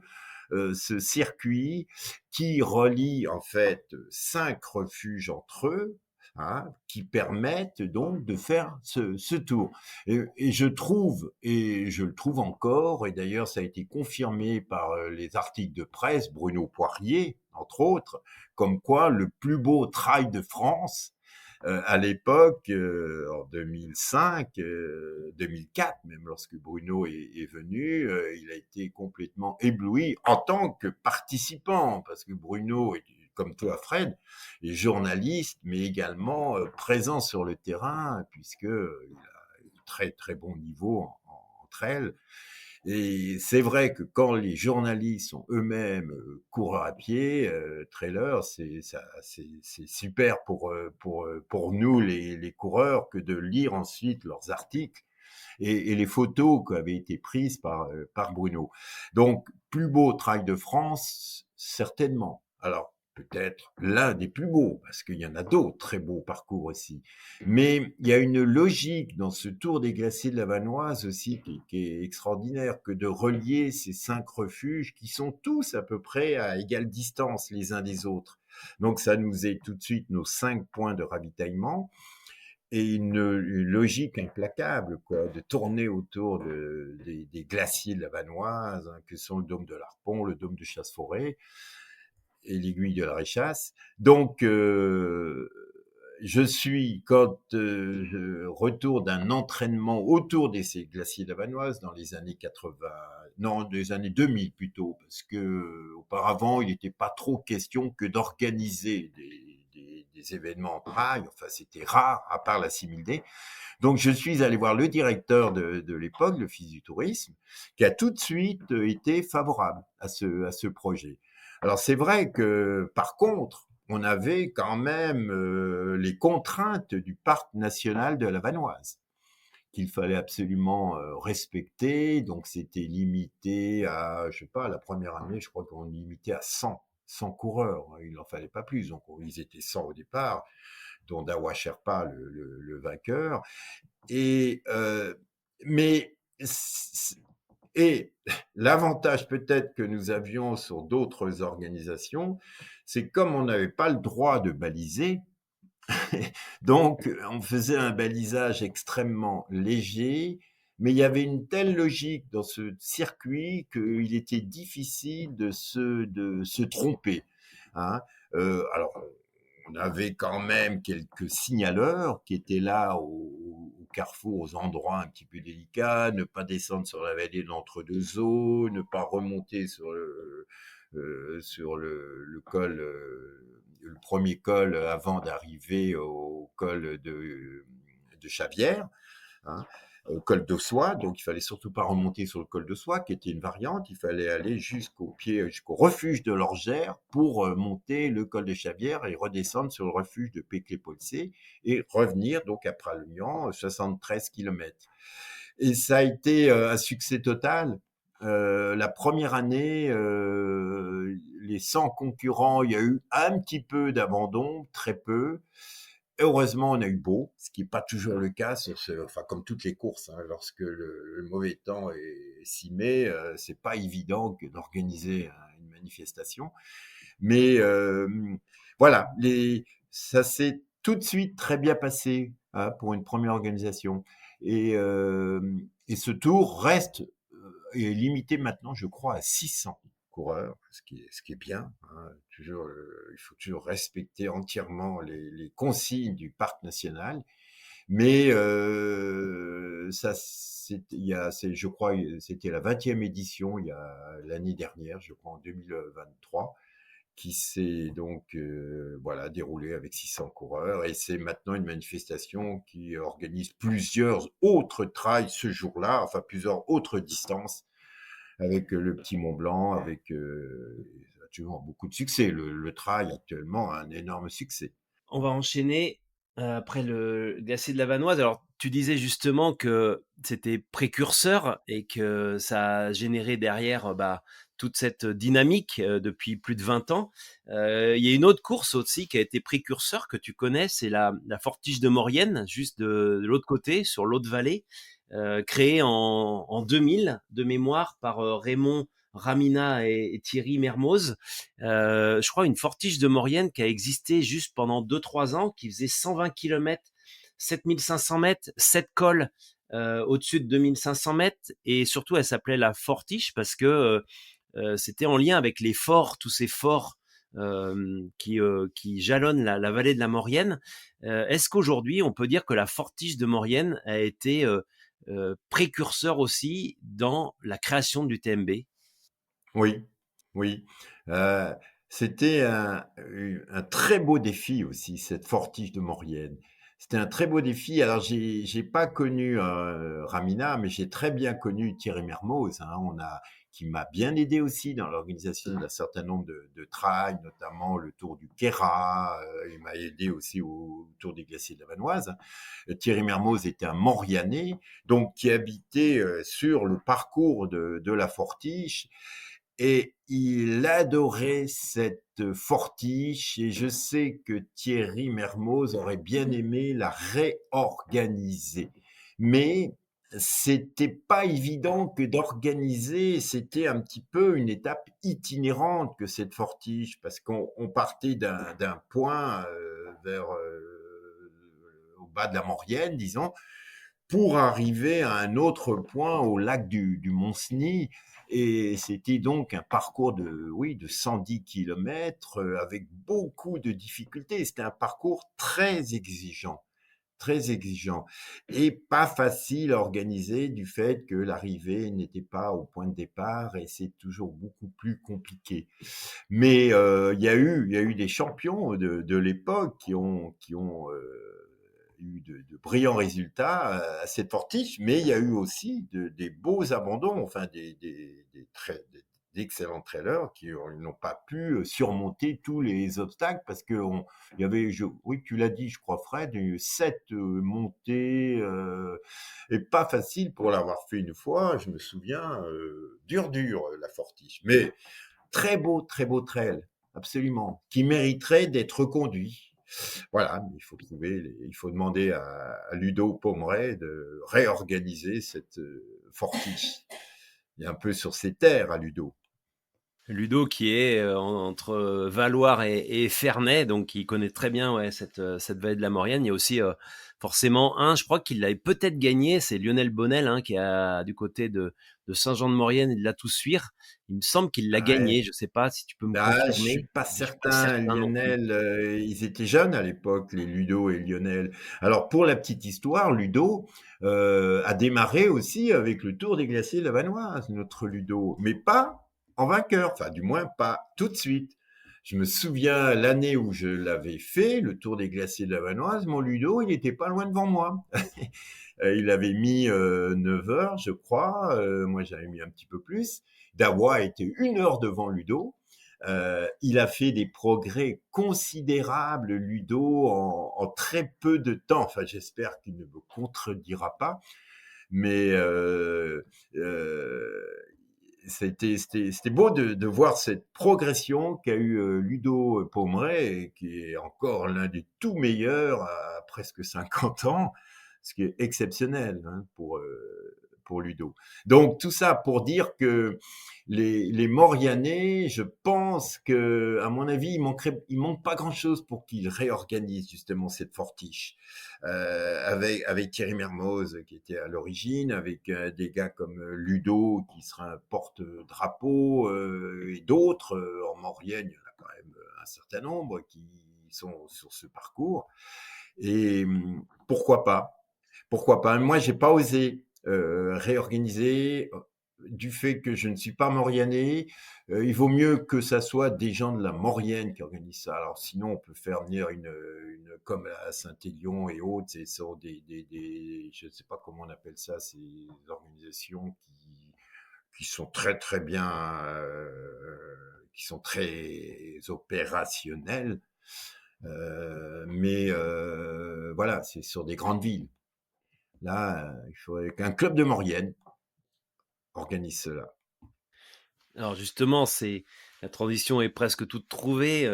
ce circuit qui relie en fait 5 refuges entre eux, hein, qui permettent donc de faire ce tour. Et je le trouve encore, et d'ailleurs ça a été confirmé par les articles de presse, Bruno Poirier, entre autres, comme quoi le plus beau trail de France, à l'époque, en 2005, 2004, même lorsque Bruno est venu, il a été complètement ébloui en tant que participant, parce que Bruno est, comme toi, Fred, est journaliste, mais également présent sur le terrain, puisqu'il a un très très bon niveau entre elles. Et c'est vrai que quand les journalistes sont eux-mêmes coureurs à pied, trailers, c'est super pour nous les coureurs que de lire ensuite leurs articles et les photos qui avaient été prises par Bruno. Donc, plus beau trail de France, certainement. Alors, peut-être l'un des plus beaux, parce qu'il y en a d'autres très beaux parcours aussi. Mais il y a une logique dans ce tour des glaciers de la Vanoise aussi qui est extraordinaire, que de relier ces 5 refuges qui sont tous à peu près à égale distance les uns des autres. Donc ça nous est tout de suite nos 5 points de ravitaillement et une logique implacable, quoi, de tourner autour des glaciers de la Vanoise, hein, que sont le dôme de l'Arpon, le dôme de Chasse-Forêt. et l'aiguille de la Réchasse. Donc, je suis, quand je retourne d'un entraînement autour des ces glaciers de la Vanoise dans les années 80, non, des années 2000 plutôt, parce que auparavant, il n'était pas trop question que d'organiser des événements en trail. Enfin, c'était rare, à part la 6000D. Donc, je suis allé voir le directeur de l'époque, l'Office du tourisme, qui a tout de suite été favorable à ce projet. Alors, c'est vrai que, par contre, on avait quand même les contraintes du parc national de la Vanoise qu'il fallait absolument respecter. Donc, c'était limité à, je sais pas, la première année, je crois qu'on limitait à 100 coureurs. Il n'en fallait pas plus. Donc, ils étaient 100 au départ, dont Dawa Sherpa, le vainqueur. Et, mais, et l'avantage peut-être que nous avions sur d'autres organisations, c'est comme on n'avait pas le droit de baliser, donc on faisait un balisage extrêmement léger, mais il y avait une telle logique dans ce circuit qu'il était difficile de se tromper. Hein. Alors, on avait quand même quelques signaleurs qui étaient là au carrefour, aux endroits un petit peu délicats, ne pas descendre sur la vallée de l'entre-deux-eaux, ne pas remonter sur le col, le premier col avant d'arriver au col de Chavière. Hein, au col d'Ossois, donc il fallait surtout pas remonter sur le col d'Ossois, qui était une variante, il fallait aller jusqu'au pied, jusqu'au refuge de l'Orgère pour monter le col de Chavière et redescendre sur le refuge de Péclé-Polsé et revenir donc à Pralognan, 73 km. Et ça a été un succès total. La première année, les 100 concurrents, il y a eu un petit peu d'abandon, très peu. Heureusement, on a eu beau, ce qui n'est pas toujours le cas, enfin, comme toutes les courses. Hein, lorsque le mauvais temps s'y met, c'est pas évident que d'organiser une manifestation. Mais voilà, ça s'est tout de suite très bien passé hein, pour une première organisation. Et, euh, et ce tour reste est limité maintenant, je crois, à 600 coureurs, ce qui est bien. Hein. Toujours, il faut toujours respecter entièrement les consignes du parc national. Mais je crois, c'était la 20e édition, il y a l'année dernière, je crois en 2023, qui s'est donc voilà, déroulée avec 600 coureurs. Et c'est maintenant une manifestation qui organise plusieurs autres trails ce jour-là, enfin plusieurs autres distances avec le petit Mont Blanc, avec toujours beaucoup de succès. Le trail actuellement a un énorme succès. On va enchaîner après le glacier de la Vanoise. Alors, tu disais justement que c'était précurseur et que ça a généré derrière toute cette dynamique depuis plus de 20 ans. Il y a une autre course aussi qui a été précurseur que tu connais, c'est la Fortige de Maurienne, juste de l'autre côté, sur l'autre vallée, créée en 2000 de mémoire par Raymond Ramina et Thierry Mermoz. Je crois une Fortige de Maurienne qui a existé juste pendant 2-3 ans, qui faisait 120 km, 7500 mètres, 7 cols au-dessus de 2500 mètres. Et surtout, elle s'appelait la Fortige parce que c'était en lien avec les forts, tous ces forts qui jalonnent la vallée de la Maurienne. Est-ce qu'aujourd'hui, on peut dire que la Fortige de Maurienne a été précurseur aussi dans la création du TMB? Oui, oui. Euh, C'était un très beau défi aussi, cette Fortige de Maurienne. C'était un très beau défi. Alors, j'ai pas connu Ramina, mais j'ai très bien connu Thierry Mermoz, hein, qui m'a bien aidé aussi dans l'organisation d'un certain nombre de trails, notamment le Tour du Queyras. Il m'a aidé aussi au Tour des Glaciers de la Vanoise. Thierry Mermoz était un Maurianais, donc qui habitait sur le parcours de la Fortige et il adorait cette fortiche et je sais que Thierry Mermoz aurait bien aimé la réorganiser. Mais c'était pas évident que d'organiser, c'était un petit peu une étape itinérante que cette fortiche, parce qu'on partait d'un point vers au bas de la Maurienne, disons, pour arriver à un autre point au lac du Mont-Cenis. Et c'était donc un parcours de 110 kilomètres avec beaucoup de difficultés. C'était un parcours très exigeant et pas facile à organiser du fait que l'arrivée n'était pas au point de départ et c'est toujours beaucoup plus compliqué. Mais il y a eu des champions de l'époque qui ont eu de brillants résultats à cette Fortiche, mais il y a eu aussi des beaux abandons, enfin d'excellents trailers qui n'ont pas pu surmonter tous les obstacles parce que il y avait, oui, tu l'as dit, je crois, Fred, il y a eu 7 montées et pas facile pour l'avoir fait une fois. Je me souviens, dur, la Fortiche. Mais très beau trail, absolument, qui mériterait d'être reconduit. Voilà, il faut il faut demander à Ludo Pomeray de réorganiser cette Fortiche. Il est un peu sur ses terres à Ludo. Ludo qui est entre Valloire et Ferney, donc il connaît très bien cette vallée de la Maurienne. Il y a aussi forcément je crois qu'il l'avait peut-être gagné, c'est Lionel Bonnel qui est du côté de Saint-Jean-de-Maurienne et de la Toussuire. Il me semble qu'il l'a Ouais. gagné, je ne sais pas si tu peux me Bah, je suis confirmer. pas Je suis pas certain, certain non plus. Lionel, ils étaient jeunes à l'époque, les Ludo et Lionel. Alors pour la petite histoire, Ludo a démarré aussi avec le Tour des Glaciers de la Vanoise, notre Ludo, mais pas en vainqueur, enfin du moins pas tout de suite. Je me souviens l'année où je l'avais fait, le Tour des Glaciers de la Vanoise, mon Ludo, il était pas loin devant moi. Il avait mis 9 heures, je crois. Moi, j'avais mis un petit peu plus. Dawa était 1 heure devant Ludo. Il a fait des progrès considérables, Ludo, en très peu de temps. Enfin, j'espère qu'il ne me contredira pas. Mais c'était beau de voir cette progression qu'a eu Ludo Pomeray, qui est encore l'un des tout meilleurs à presque 50 ans, ce qui est exceptionnel pour Ludo. Donc tout ça pour dire que les Morianais, je pense que, à mon avis, il manque pas grand-chose pour qu'ils réorganisent justement cette Fortiche. Avec Thierry Mermoz qui était à l'origine, avec des gars comme Ludo qui sera un porte-drapeau et d'autres en Maurienne, il y en a quand même un certain nombre qui sont sur ce parcours. Et pourquoi pas Pourquoi pas? Moi, j'ai pas osé réorganiser du fait que je ne suis pas Maurianais. Il vaut mieux que ça soit des gens de la Maurienne qui organisent ça. Alors sinon, on peut faire venir comme à Saint-Élion et autres, ce sont je ne sais pas comment on appelle ça, ces organisations qui sont très très bien, qui sont très opérationnelles. Mais voilà, c'est sur des grandes villes. Là, il faudrait qu'un club de Maurienne organise cela. Alors justement, c'est la transition est presque toute trouvée.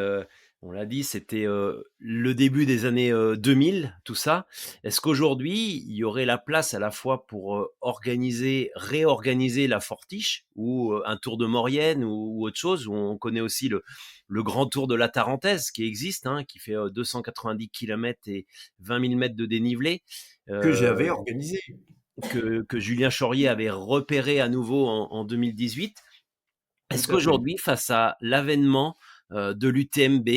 On l'a dit, c'était le début des années 2000, tout ça. Est-ce qu'aujourd'hui, il y aurait la place à la fois pour réorganiser la Fortiche ou un Tour de Maurienne ou autre chose, où on connaît aussi le Grand Tour de la Tarentaise qui existe, qui fait 290 km et 20 000 mètres de dénivelé, Que euh, j'avais organisé. que Julien Chaurier avait repéré à nouveau en 2018. Tout Est-ce à fait. qu'aujourd'hui, face à l'avènement de l'UTMB,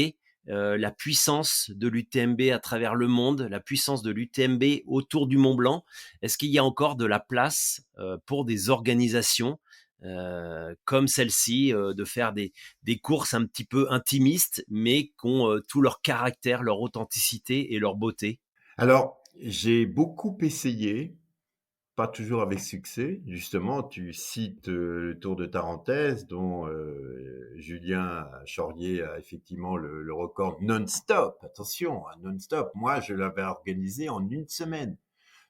la puissance de l'UTMB à travers le monde, la puissance de l'UTMB autour du Mont Blanc, est-ce qu'il y a encore de la place pour des organisations comme celle-ci, de faire des courses un petit peu intimistes, mais qui ont tout leur caractère, leur authenticité et leur beauté? Alors, j'ai beaucoup essayé, pas toujours avec succès. Justement, tu cites le Tour de Tarentaise, dont Julien Chaurier a effectivement le record non-stop. Attention, hein, non-stop. Moi, je l'avais organisé en une semaine.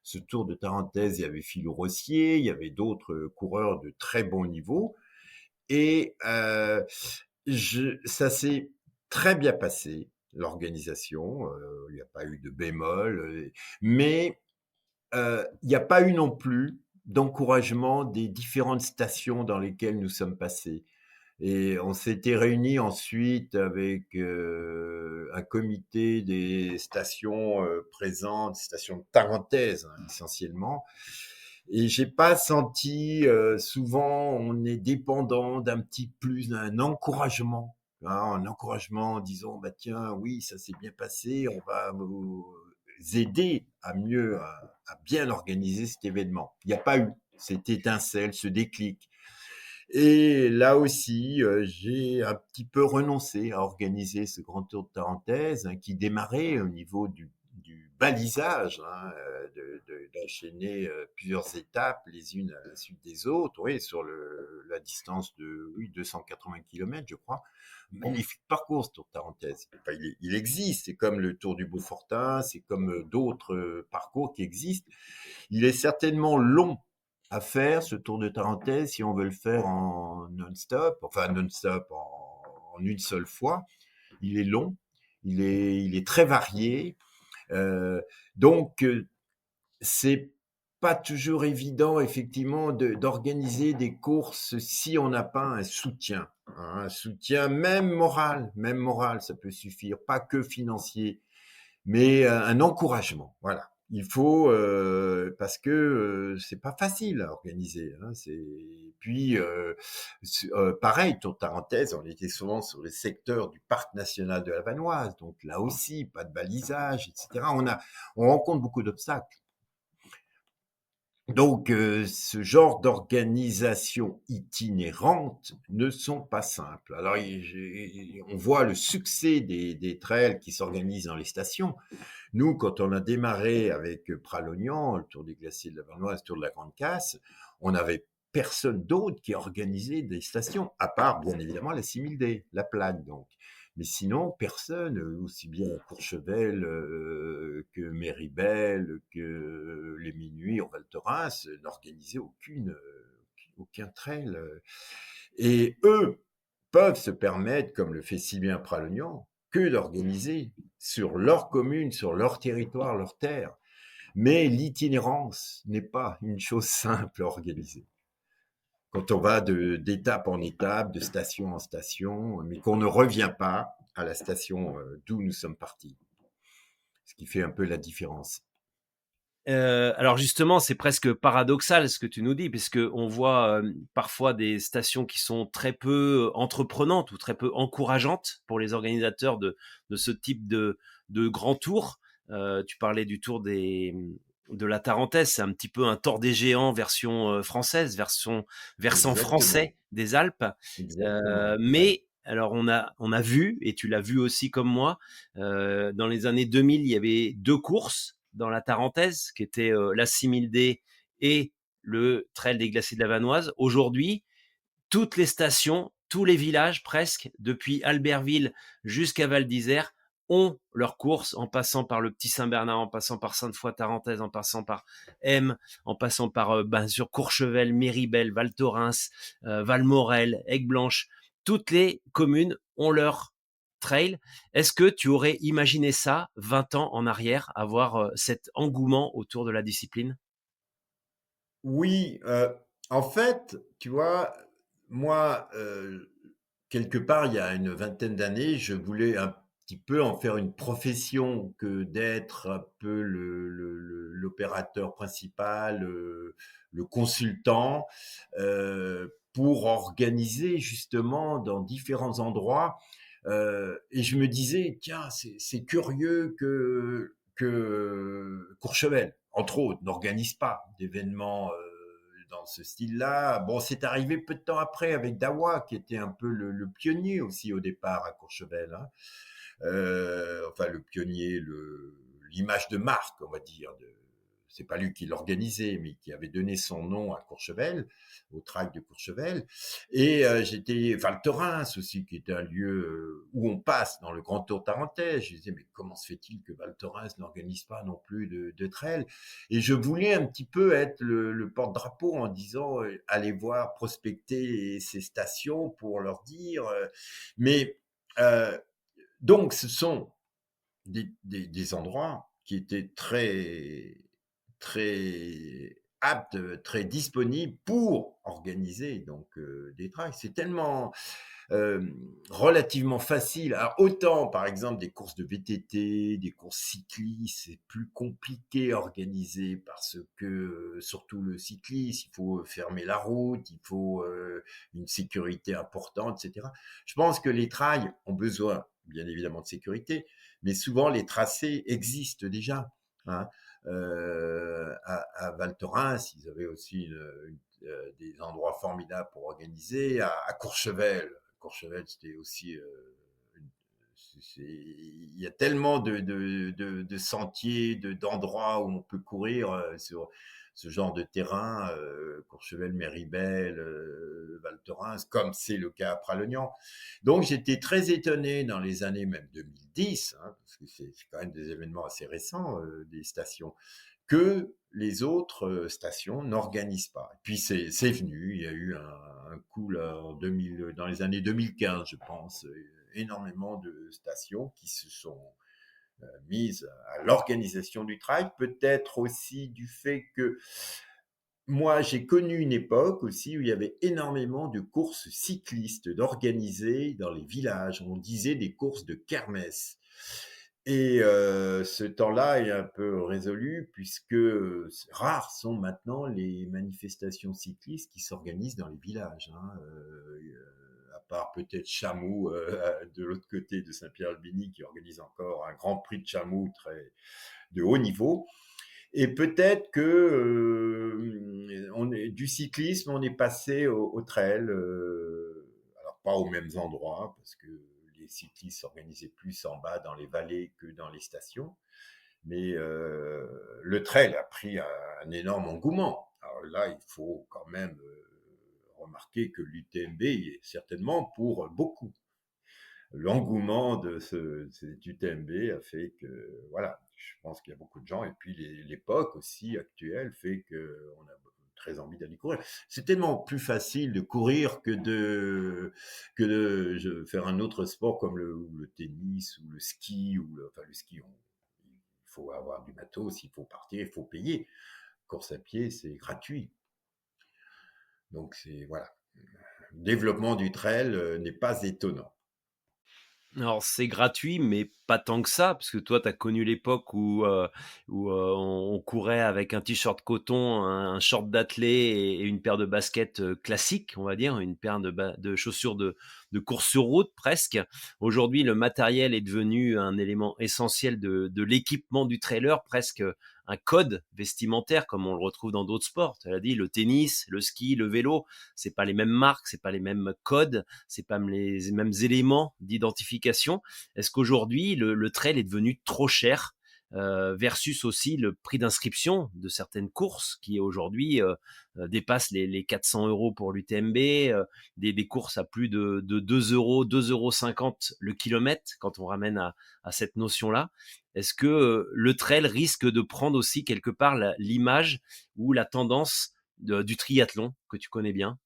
Ce Tour de Tarentaise, il y avait Philou Rossier, il y avait d'autres coureurs de très bon niveau. Et ça s'est très bien passé, l'organisation. Il n'y a pas eu de bémol, mais il n'y a pas eu non plus d'encouragement des différentes stations dans lesquelles nous sommes passés. Et on s'était réunis ensuite avec un comité des stations présentes, stations tarentaises essentiellement, Et j'ai pas senti, souvent on est dépendant d'un petit plus, d'un encouragement, hein, un encouragement en disant: «Bah tiens, oui, ça s'est bien passé, on va vous aider à mieux, à bien organiser cet événement». Il y a pas eu cette étincelle, ce déclic. Et là aussi, j'ai un petit peu renoncé à organiser ce grand tour de Tarentaise, hein, qui démarrait au niveau du balisage, hein, d'enchaîner plusieurs étapes les unes à la suite des autres, oui, sur la distance de oui, 280 km, je crois. Magnifique parcours, ce Tour de Tarentaise. Enfin, il existe, c'est comme le Tour du Beaufortin, c'est comme d'autres parcours qui existent. Il est certainement long à faire, ce Tour de Tarentaise, si on veut le faire en non-stop, enfin non-stop, en une seule fois. Il est long, il est très varié. Euh, donc, c'est pas toujours évident, effectivement, d'organiser des courses si on n'a pas un soutien. Hein, un soutien même moral, ça peut suffire, pas que financier, mais un encouragement. Voilà. Il faut parce que c'est pas facile à organiser. Hein, c'est puis pareil, toute parenthèse, on était souvent sur le secteur du parc national de la Vanoise, donc là aussi pas de balisage, etc. On rencontre beaucoup d'obstacles. Donc, ce genre d'organisation itinérante ne sont pas simples. Alors, on voit le succès des trails qui s'organisent dans les stations. Nous, quand on a démarré avec Pralognan, le Tour des Glaciers de la Vanoise, le Tour de la Grande Casse, on n'avait personne d'autre qui organisait des stations, à part, bien évidemment, la 6000D, la plaque, donc. Mais sinon, personne, aussi bien Courchevel que Méribel, que les Minuits en Val Thorens, n'organisait aucun trail. Et eux peuvent se permettre, comme le fait si bien Pralognan, que d'organiser sur leur commune, sur leur territoire, leur terre. Mais l'itinérance n'est pas une chose simple à organiser. Quand on va d'étape en étape, de station en station, mais qu'on ne revient pas à la station d'où nous sommes partis. Ce qui fait un peu la différence. Alors justement, c'est presque paradoxal ce que tu nous dis, puisque on voit parfois des stations qui sont très peu entreprenantes ou très peu encourageantes pour les organisateurs de ce type de grand tour. Tu parlais du tour de la Tarentaise, c'est un petit peu un Tour des géants version française, versant Exactement. français des Alpes. Exactement. Ouais. Mais alors on a vu, et tu l'as vu aussi comme moi, dans les années 2000, il y avait deux courses dans la Tarentaise, qui était la 6000D et le Trail des Glaciers de la Vanoise. Aujourd'hui, toutes les stations, tous les villages presque, depuis Albertville jusqu'à Val d'Isère, ont leurs courses, en passant par le Petit Saint-Bernard, en passant par Sainte-Foy-Tarentaise, en passant par M, en passant par sur Courchevel, Méribel, Val Thorens, Valmorel, Aigueblanche. Toutes les communes ont leur trail. Est-ce que tu aurais imaginé ça 20 ans en arrière, avoir cet engouement autour de la discipline? Oui, en fait, tu vois, moi, quelque part, il y a une vingtaine d'années, je voulais un petit peu en faire une profession que d'être un peu l'opérateur principal, le consultant, pour organiser justement dans différents endroits. Et je me disais, tiens, c'est curieux que Courchevel, entre autres, n'organise pas d'événements dans ce style-là. Bon, c'est arrivé peu de temps après avec Dawa, qui était un peu le pionnier aussi au départ à Courchevel. Hein. Enfin, le pionnier, l'image de marque, on va dire. C'est pas lui qui l'organisait, mais qui avait donné son nom à Courchevel, au trail de Courchevel. Et j'étais Val Thorens aussi, qui était un lieu où on passe dans le Grand Tour Tarentaise. Je disais, mais comment se fait-il que Val Thorens n'organise pas non plus de trail? Et je voulais un petit peu être le porte-drapeau en disant, allez voir, prospecter ces stations pour leur dire. Mais euh, donc, ce sont des endroits qui étaient très apte, très disponible pour organiser donc des trails. C'est tellement relativement facile. Alors, autant, par exemple, des courses de VTT, des courses cyclistes, c'est plus compliqué à organiser parce que, surtout le cycliste, il faut fermer la route, il faut une sécurité importante, etc. Je pense que les trails ont besoin, bien évidemment, de sécurité, mais souvent les tracés existent déjà. Hein. À Val Thorens, ils avaient aussi des endroits formidables pour organiser. À Courchevel, c'était aussi. Il y a tellement de sentiers, d'endroits où on peut courir sur ce genre de terrain, Courchevel, Méribel, Val Thorens, comme c'est le cas à Pralognan. Donc j'étais très étonné dans les années même 2010, hein, parce que c'est quand même des événements assez récents, des stations, que les autres stations n'organisent pas. Et puis c'est venu, il y a eu un coup là, dans les années 2015, je pense, énormément de stations qui se sont mises à l'organisation du trail, peut-être aussi du fait que moi, j'ai connu une époque aussi où il y avait énormément de courses cyclistes d'organiser dans les villages. On disait des courses de kermesse. Et ce temps-là est un peu résolu puisque rares sont maintenant les manifestations cyclistes qui s'organisent dans les villages. Hein. À part peut-être Chamoux de l'autre côté de Saint-Pierre-Albigny qui organise encore un grand prix de Chamoux de haut niveau. Et peut-être que du cyclisme, on est passé au trail, alors pas aux mêmes endroits, parce que les cyclistes s'organisaient plus en bas dans les vallées que dans les stations, mais le trail a pris un énorme engouement. Alors là, il faut quand même remarquer que l'UTMB est certainement pour beaucoup. L'engouement de cet UTMB a fait que, voilà, je pense qu'il y a beaucoup de gens, et puis l'époque aussi actuelle fait qu'on a très envie d'aller courir. C'est tellement plus facile de courir que de faire un autre sport comme le tennis ou le ski, enfin le ski, il faut avoir du matos, il faut partir, il faut payer. Course à pied, c'est gratuit. Donc c'est, voilà. Le développement du trail n'est pas étonnant. Alors c'est gratuit, mais pas tant que ça, parce que toi, tu as connu l'époque où on courait avec un t-shirt coton, un short d'athlée et une paire de baskets classiques, on va dire, une paire de chaussures de course sur route presque. Aujourd'hui, le matériel est devenu un élément essentiel de l'équipement du trailer, presque un code vestimentaire comme on le retrouve dans d'autres sports. Tu l'as dit, le tennis, le ski, le vélo, c'est pas les mêmes marques, c'est pas les mêmes codes, c'est pas les mêmes éléments d'identification. Est-ce qu'aujourd'hui le trail est devenu trop cher versus aussi le prix d'inscription de certaines courses qui aujourd'hui dépassent les 400 euros pour l'UTMB, des courses à plus de 2 euros, 2,50 € le kilomètre quand on ramène à cette notion-là. Est-ce que le trail risque de prendre aussi quelque part l'image ou la tendance du triathlon que tu connais bien?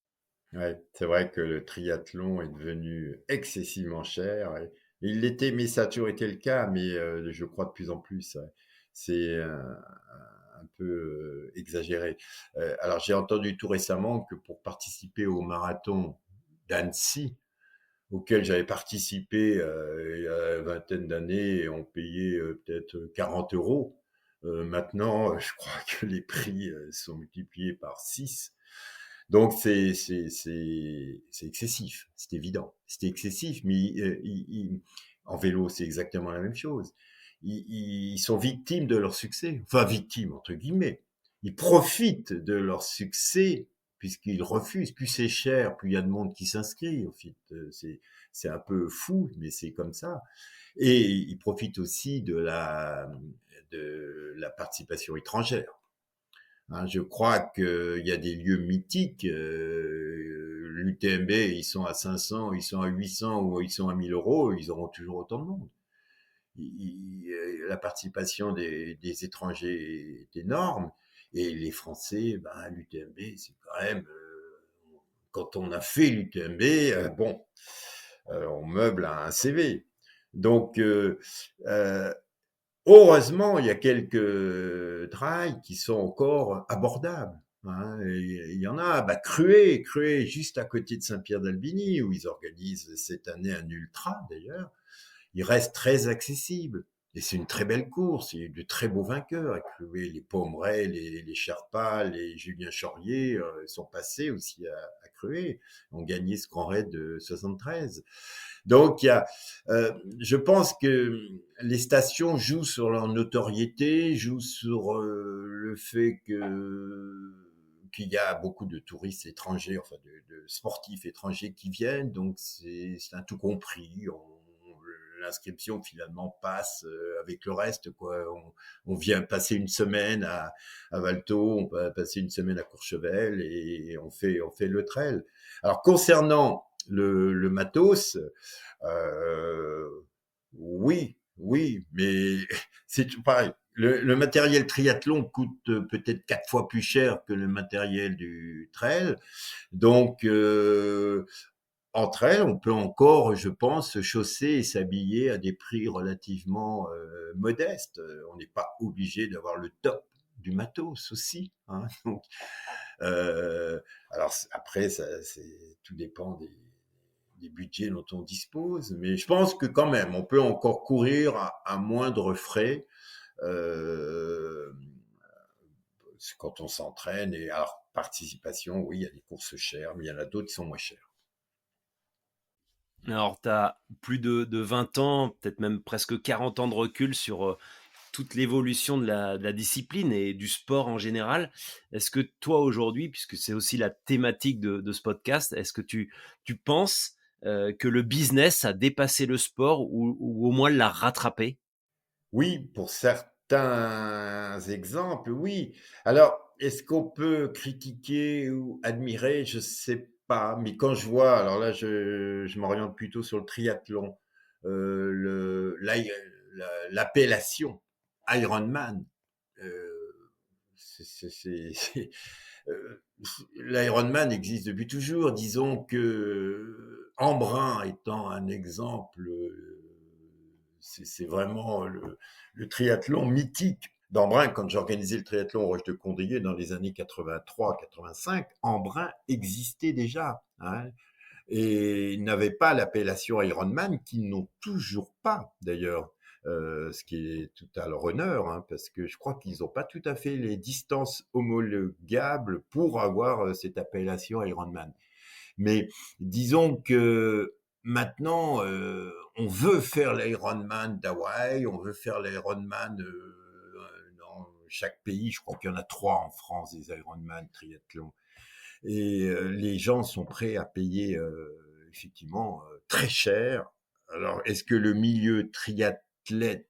Ouais, c'est vrai que le triathlon est devenu excessivement cher. Il l'était, mais ça a toujours été le cas, mais je crois de plus en plus. Ouais. C'est un peu exagéré. Alors, j'ai entendu tout récemment que pour participer au marathon d'Annecy, auquel j'avais participé il y a une vingtaine d'années, et on payait peut-être 40 euros. Maintenant, je crois que les prix sont multipliés par 6. Donc c'est excessif, c'est évident. C'est excessif, mais en vélo, c'est exactement la même chose. Ils sont victimes de leur succès. Enfin, victimes, entre guillemets. Ils profitent de leur succès puisqu'ils refusent. Plus c'est cher, plus il y a de monde qui s'inscrit. Au fait, c'est un peu fou, mais c'est comme ça. Et ils profitent aussi de la participation étrangère. Hein, je crois qu'il y a des lieux mythiques. L'UTMB, ils sont à 500, ils sont à 800 ou ils sont à 1000 euros, ils auront toujours autant de monde. La participation des étrangers est énorme. Et les Français, ben, l'UTMB, c'est quand même... quand on a fait l'UTMB, bon, on meuble un CV. Donc, heureusement, il y a quelques trails qui sont encore abordables. hein. Et il y en a, Cruet, juste à côté de Saint-Pierre-d'Albigny, où ils organisent cette année un ultra d'ailleurs. Il reste très accessible. Et c'est une très belle course. Il y a eu de très beaux vainqueurs à Cloué. Les Pomeray, les Sherpas, les Julien Chaurier sont passés aussi à Crué, ont gagné ce Grand Raid de 73. Donc, je pense que les stations jouent sur leur notoriété, jouent sur le fait qu'il y a beaucoup de touristes étrangers, enfin de sportifs étrangers qui viennent, donc c'est un tout compris. L'inscription finalement passe avec le reste, quoi. On vient passer une semaine à Valto, on va passer une semaine à Courchevel et on fait le trail. Alors concernant le matos, euh, oui, mais c'est tout pareil. Le matériel triathlon coûte peut-être 4 fois plus cher que le matériel du trail. Donc, entre elles, on peut encore, je pense, se chausser et s'habiller à des prix relativement modestes. On n'est pas obligé d'avoir le top du matos aussi, hein. Donc, alors après, tout dépend des budgets dont on dispose, mais je pense que quand même, on peut encore courir à moindre frais euh, quand on s'entraîne. Et alors, participation, oui, il y a des courses chères, mais il y en a d'autres qui sont moins chères. Alors, tu as plus de 20 ans, peut-être même presque 40 ans de recul sur toute l'évolution de la discipline et du sport en général. Est-ce que toi, aujourd'hui, puisque c'est aussi la thématique de ce podcast, est-ce que tu penses que le business a dépassé le sport ou au moins l'a rattrapé? Oui, pour certains exemples, oui. Alors, est-ce qu'on peut critiquer ou admirer? Je sais pas, mais quand je vois, alors là, je m'oriente plutôt sur le triathlon, l'appellation Ironman. euh, euh, L'Ironman existe depuis toujours. Disons que Embrun étant un exemple, c'est vraiment le triathlon mythique d'Embrun. Quand j'organisais le triathlon aux Roches de Condrieu dans les années 83-85, Embrun existait déjà, hein, et ils n'avaient pas l'appellation Ironman, qu'ils n'ont toujours pas d'ailleurs. Ce qui est tout à leur honneur, hein, parce que je crois qu'ils n'ont pas tout à fait les distances homologables pour avoir cette appellation Ironman. Mais disons que maintenant, on veut faire l'Ironman d'Hawaï, on veut faire l'Ironman dans chaque pays. Je crois qu'il y en a 3 en France, des Ironman triathlon. Et les gens sont prêts à payer effectivement très cher. Alors, est-ce que le milieu triathlète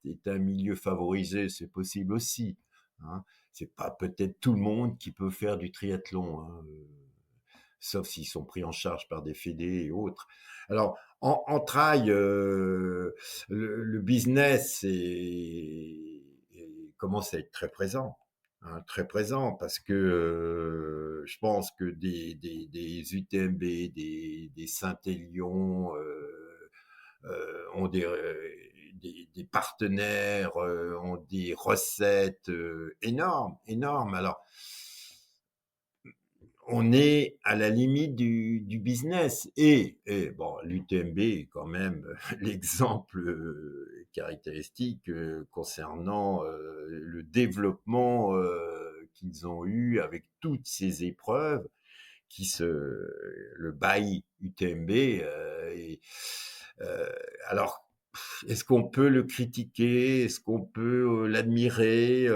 est un milieu favorisé? C'est possible aussi, hein. C'est pas peut-être tout le monde qui peut faire du triathlon, hein, sauf s'ils sont pris en charge par des fédés et autres. Alors, en trail, le business commence à être très présent, hein, très présent, parce que je pense que des UTMB, des Saint-Élion ont des partenaires, ont des recettes énormes, énormes. Alors, on est à la limite du business. Et bon, l'UTMB est quand même l'exemple caractéristique concernant le développement qu'ils ont eu avec toutes ces épreuves le bail UTMB. Euh, alors, est-ce qu'on peut le critiquer? Est-ce qu'on peut l'admirer?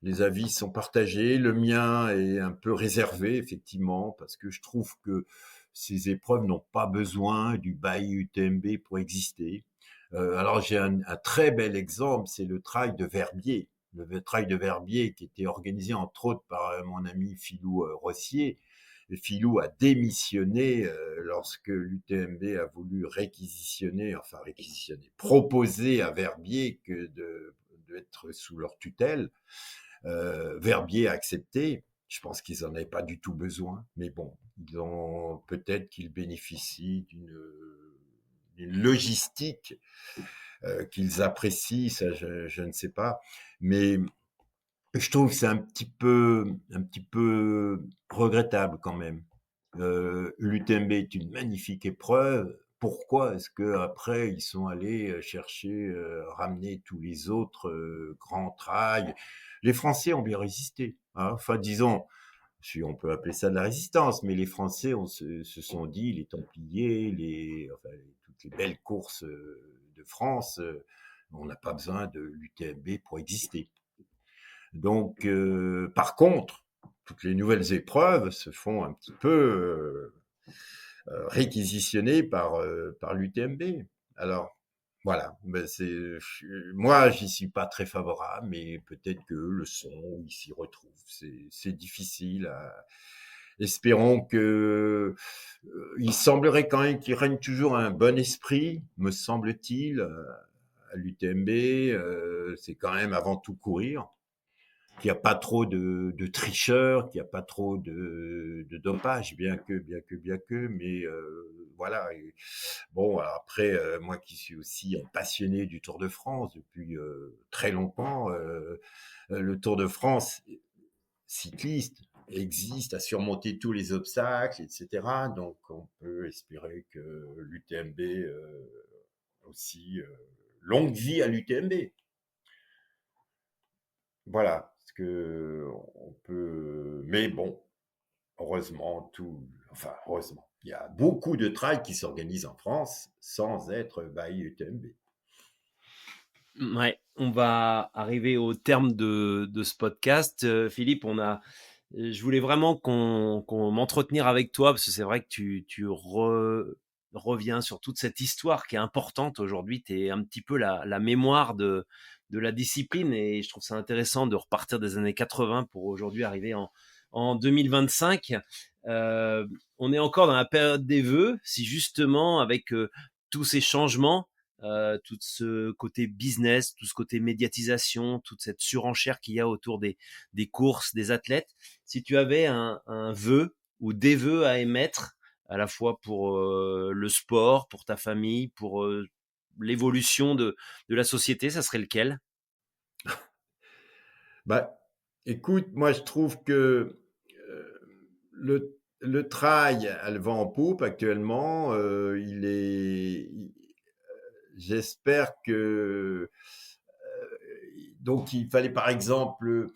Les avis sont partagés. Le mien est un peu réservé, effectivement, parce que je trouve que ces épreuves n'ont pas besoin du bail UTMB pour exister. Alors, j'ai un très bel exemple, c'est le trail de Verbier. Le trail de Verbier qui était organisé entre autres par mon ami Philou Rossier. Philou a démissionné lorsque l'UTMB a voulu proposer à Verbier d'être sous leur tutelle. Verbier a accepté. Je pense qu'ils n'en avaient pas du tout besoin, mais bon, peut-être qu'ils bénéficient d'une logistique qu'ils apprécient, ça je ne sais pas, mais Je trouve que c'est un petit peu regrettable quand même. L'UTMB est une magnifique épreuve. Pourquoi est-ce que après ils sont allés chercher, ramener tous les autres grands trails? Les Français ont bien résisté, hein. Enfin, disons, si on peut appeler ça de la résistance, mais les Français se sont dit, les Templiers, enfin, toutes les belles courses de France, on n'a pas besoin de l'UTMB pour exister. Donc, par contre, toutes les nouvelles épreuves se font un petit peu réquisitionner par l'UTMB. Alors, voilà, ben moi, j'y suis pas très favorable, mais peut-être que le son, ils s'y retrouvent. C'est difficile. Espérons que. Il semblerait quand même qu'il règne toujours un bon esprit, me semble-t-il, à l'UTMB. C'est quand même avant tout courir, qu'il n'y a pas trop de tricheurs, qu'il n'y a pas trop de dopage, bien que, mais voilà. Et bon, après, moi qui suis aussi un passionné du Tour de France depuis très longtemps, le Tour de France cycliste existe, a surmonté tous les obstacles, etc. Donc, on peut espérer que l'UTMB aussi, longue vie à l'UTMB. Voilà, parce que on peut. Mais bon, heureusement, il y a beaucoup de trails qui s'organisent en France sans être by UTMB. Ouais, on va arriver au terme de ce podcast. Philippe, je voulais vraiment qu'on m'entretenir avec toi parce que c'est vrai que tu reviens sur toute cette histoire qui est importante aujourd'hui. Tu es un petit peu la mémoire de la discipline et je trouve ça intéressant de repartir des années 80 pour aujourd'hui arriver en 2025. On est encore dans la période des vœux, si justement avec tous ces changements, tout ce côté business, tout ce côté médiatisation, toute cette surenchère qu'il y a autour des courses, des athlètes. Si tu avais un vœu ou des vœux à émettre, à la fois pour le sport, pour ta famille, pour l'évolution de la société, ça serait lequel? Bah, écoute, moi je trouve que le trail a le vent en poupe actuellement. J'espère que donc il fallait par exemple,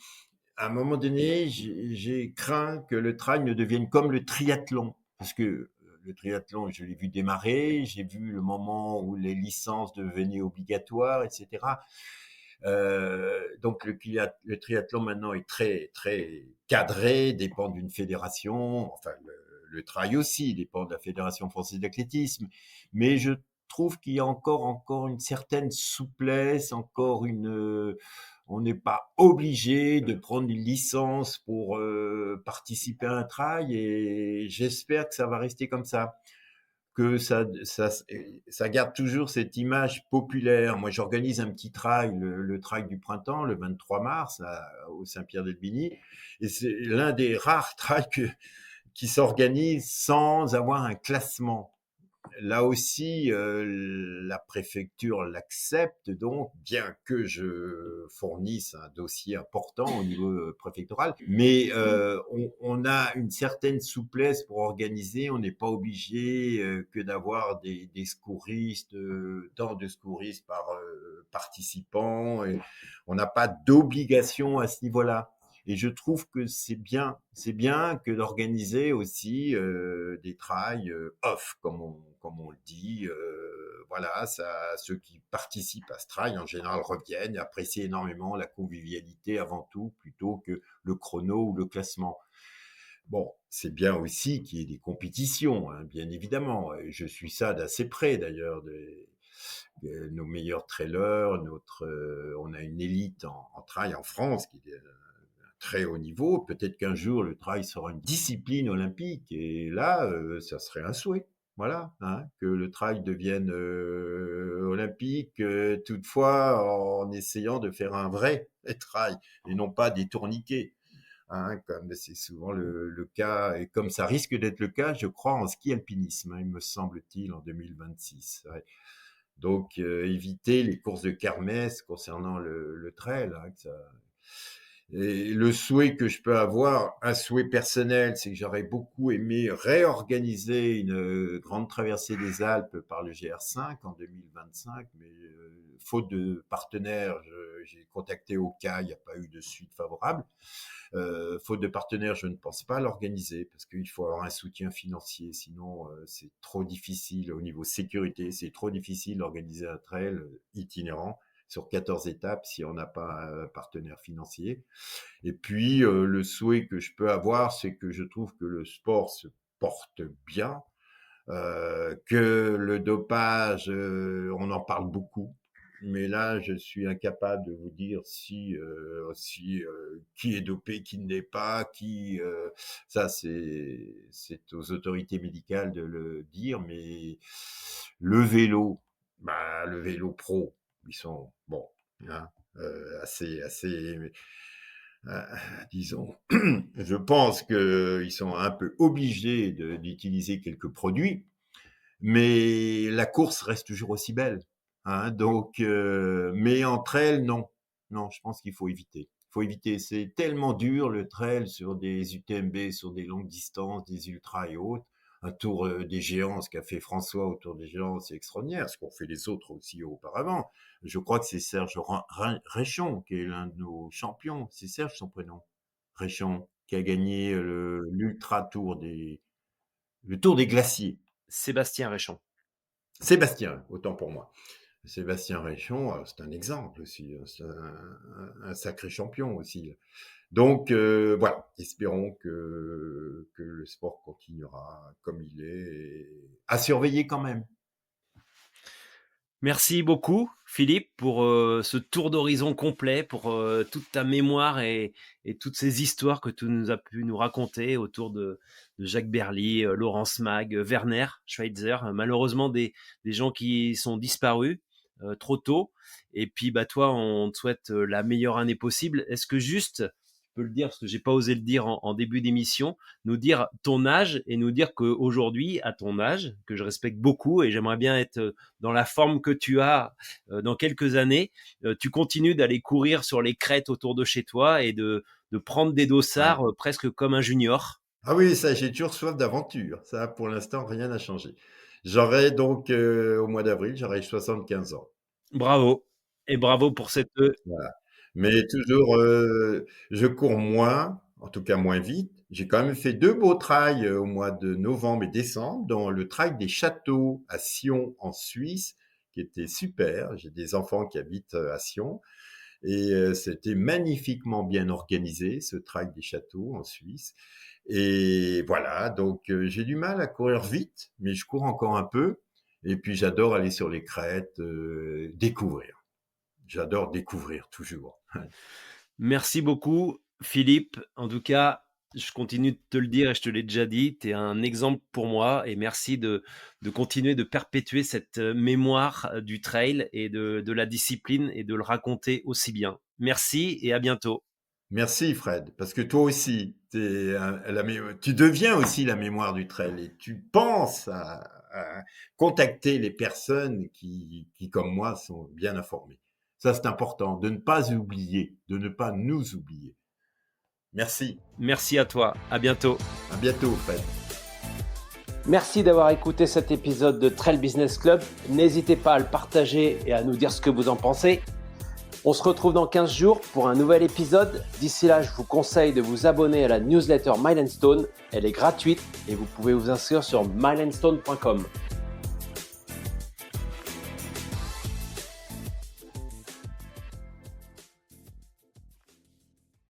à un moment donné, j'ai craint que le trail ne devienne comme le triathlon, parce que le triathlon, je l'ai vu démarrer, j'ai vu le moment où les licences devenaient obligatoires, etc. Donc le triathlon maintenant est très très cadré, dépend d'une fédération. Enfin, le trail aussi dépend de la Fédération française d'athlétisme, mais je trouve qu'il y a encore une certaine souplesse, on n'est pas obligé de prendre une licence pour participer à un trail, et j'espère que ça va rester comme ça, que ça garde toujours cette image populaire. Moi, j'organise un petit trail, le trail du printemps, le 23 mars, au Saint-Pierre-d'Elbigny, et c'est l'un des rares trails qui s'organise sans avoir un classement. Là aussi, la préfecture l'accepte, donc, bien que je fournisse un dossier important au niveau préfectoral. Mais on a une certaine souplesse pour organiser. On n'est pas obligé que d'avoir des secouristes, tant de secouristes par participant. Et on n'a pas d'obligation à ce niveau-là. Et je trouve que c'est bien que d'organiser aussi des trails off, comme on le dit. Voilà, ceux qui participent à ce trail en général reviennent et apprécient énormément la convivialité avant tout, plutôt que le chrono ou le classement. Bon, c'est bien aussi qu'il y ait des compétitions, hein, bien évidemment. Et je suis ça d'assez près d'ailleurs de nos meilleurs trailers. On a une élite en trail en France qui est très haut niveau. Peut-être qu'un jour, le trail sera une discipline olympique. Et là, ça serait un souhait. Voilà, hein, que le trail devienne olympique, toutefois en essayant de faire un vrai trail et non pas des tourniquets, hein, comme c'est souvent le cas, et comme ça risque d'être le cas, je crois, en ski alpinisme, hein, il me semble-t-il, en 2026. Ouais. Donc, éviter les courses de kermesse concernant le trail, hein, Et le souhait que je peux avoir, un souhait personnel, c'est que j'aurais beaucoup aimé réorganiser une grande traversée des Alpes par le GR5 en 2025, mais faute de partenaires, j'ai contacté Oka, il n'y a pas eu de suite favorable. Faute de partenaires, je ne pense pas l'organiser parce qu'il faut avoir un soutien financier, sinon c'est trop difficile au niveau sécurité, c'est trop difficile d'organiser un trail itinérant sur 14 étapes si on n'a pas un partenaire financier. Et puis, le souhait que je peux avoir, c'est que je trouve que le sport se porte bien, que le dopage, on en parle beaucoup. Mais là, je suis incapable de vous dire si qui est dopé, qui ne l'est pas, ça c'est aux autorités médicales de le dire. Mais le vélo, le vélo pro, ils sont bon, hein, assez euh, disons, je pense qu'ils sont un peu obligés d'utiliser quelques produits, mais la course reste toujours aussi belle. Hein, donc, mais entre elles, non. Non, je pense qu'il faut éviter. Il faut éviter. C'est tellement dur le trail sur des UTMB, sur des longues distances, des ultras et autres. Un tour des géants, ce qu'a fait François au Tour des géants, c'est extraordinaire. Ce qu'ont fait les autres aussi auparavant. Je crois que c'est Serge Réchon qui est l'un de nos champions. C'est Serge son prénom. Réchon, qui a gagné l'ultra le Tour des glaciers. Sébastien Réchon. Sébastien, autant pour moi. Sébastien Réchon, c'est un exemple aussi. C'est un sacré champion aussi. Donc, voilà. Espérons que le sport continuera comme il est et à surveiller quand même. Merci beaucoup, Philippe, pour ce tour d'horizon complet, pour toute ta mémoire et toutes ces histoires que tu nous as pu nous raconter autour de Jacques Berly, Laurence Mag, Werner Schweitzer. Malheureusement, des gens qui sont disparus trop tôt. Et puis, toi, on te souhaite la meilleure année possible. Est-ce que juste, je peux le dire parce que j'ai pas osé le dire en début d'émission, nous dire ton âge et nous dire qu'aujourd'hui, à ton âge, que je respecte beaucoup et j'aimerais bien être dans la forme que tu as dans quelques années, tu continues d'aller courir sur les crêtes autour de chez toi et de prendre des dossards presque comme un junior. Ah oui, ça, j'ai toujours soif d'aventure. Ça, pour l'instant, rien n'a changé. J'aurai donc, au mois d'avril, j'aurai 75 ans. Bravo. Et bravo pour cette... Voilà. Mais toujours, je cours moins, en tout cas moins vite. J'ai quand même fait 2 beaux trails au mois de novembre et décembre, dont le trail des châteaux à Sion en Suisse, qui était super. J'ai des enfants qui habitent à Sion et c'était magnifiquement bien organisé, ce trail des châteaux en Suisse. Et voilà, donc j'ai du mal à courir vite, mais je cours encore un peu. Et puis j'adore aller sur les crêtes, découvrir. J'adore découvrir toujours. Merci beaucoup, Philippe. En tout cas, je continue de te le dire et je te l'ai déjà dit, tu es un exemple pour moi et merci de continuer de perpétuer cette mémoire du trail et de la discipline et de le raconter aussi bien. Merci et à bientôt. Merci Fred, parce que toi aussi, tu deviens aussi la mémoire du trail et tu penses à contacter les personnes qui, comme moi, sont bien informées. Ça, c'est important, de ne pas oublier, de ne pas nous oublier. Merci. Merci à toi. À bientôt. À bientôt, Fred. Merci d'avoir écouté cet épisode de Trail Business Club. N'hésitez pas à le partager et à nous dire ce que vous en pensez. On se retrouve dans 15 jours pour un nouvel épisode. D'ici là, je vous conseille de vous abonner à la newsletter Mile & Stone. Elle est gratuite et vous pouvez vous inscrire sur mileandstone.com.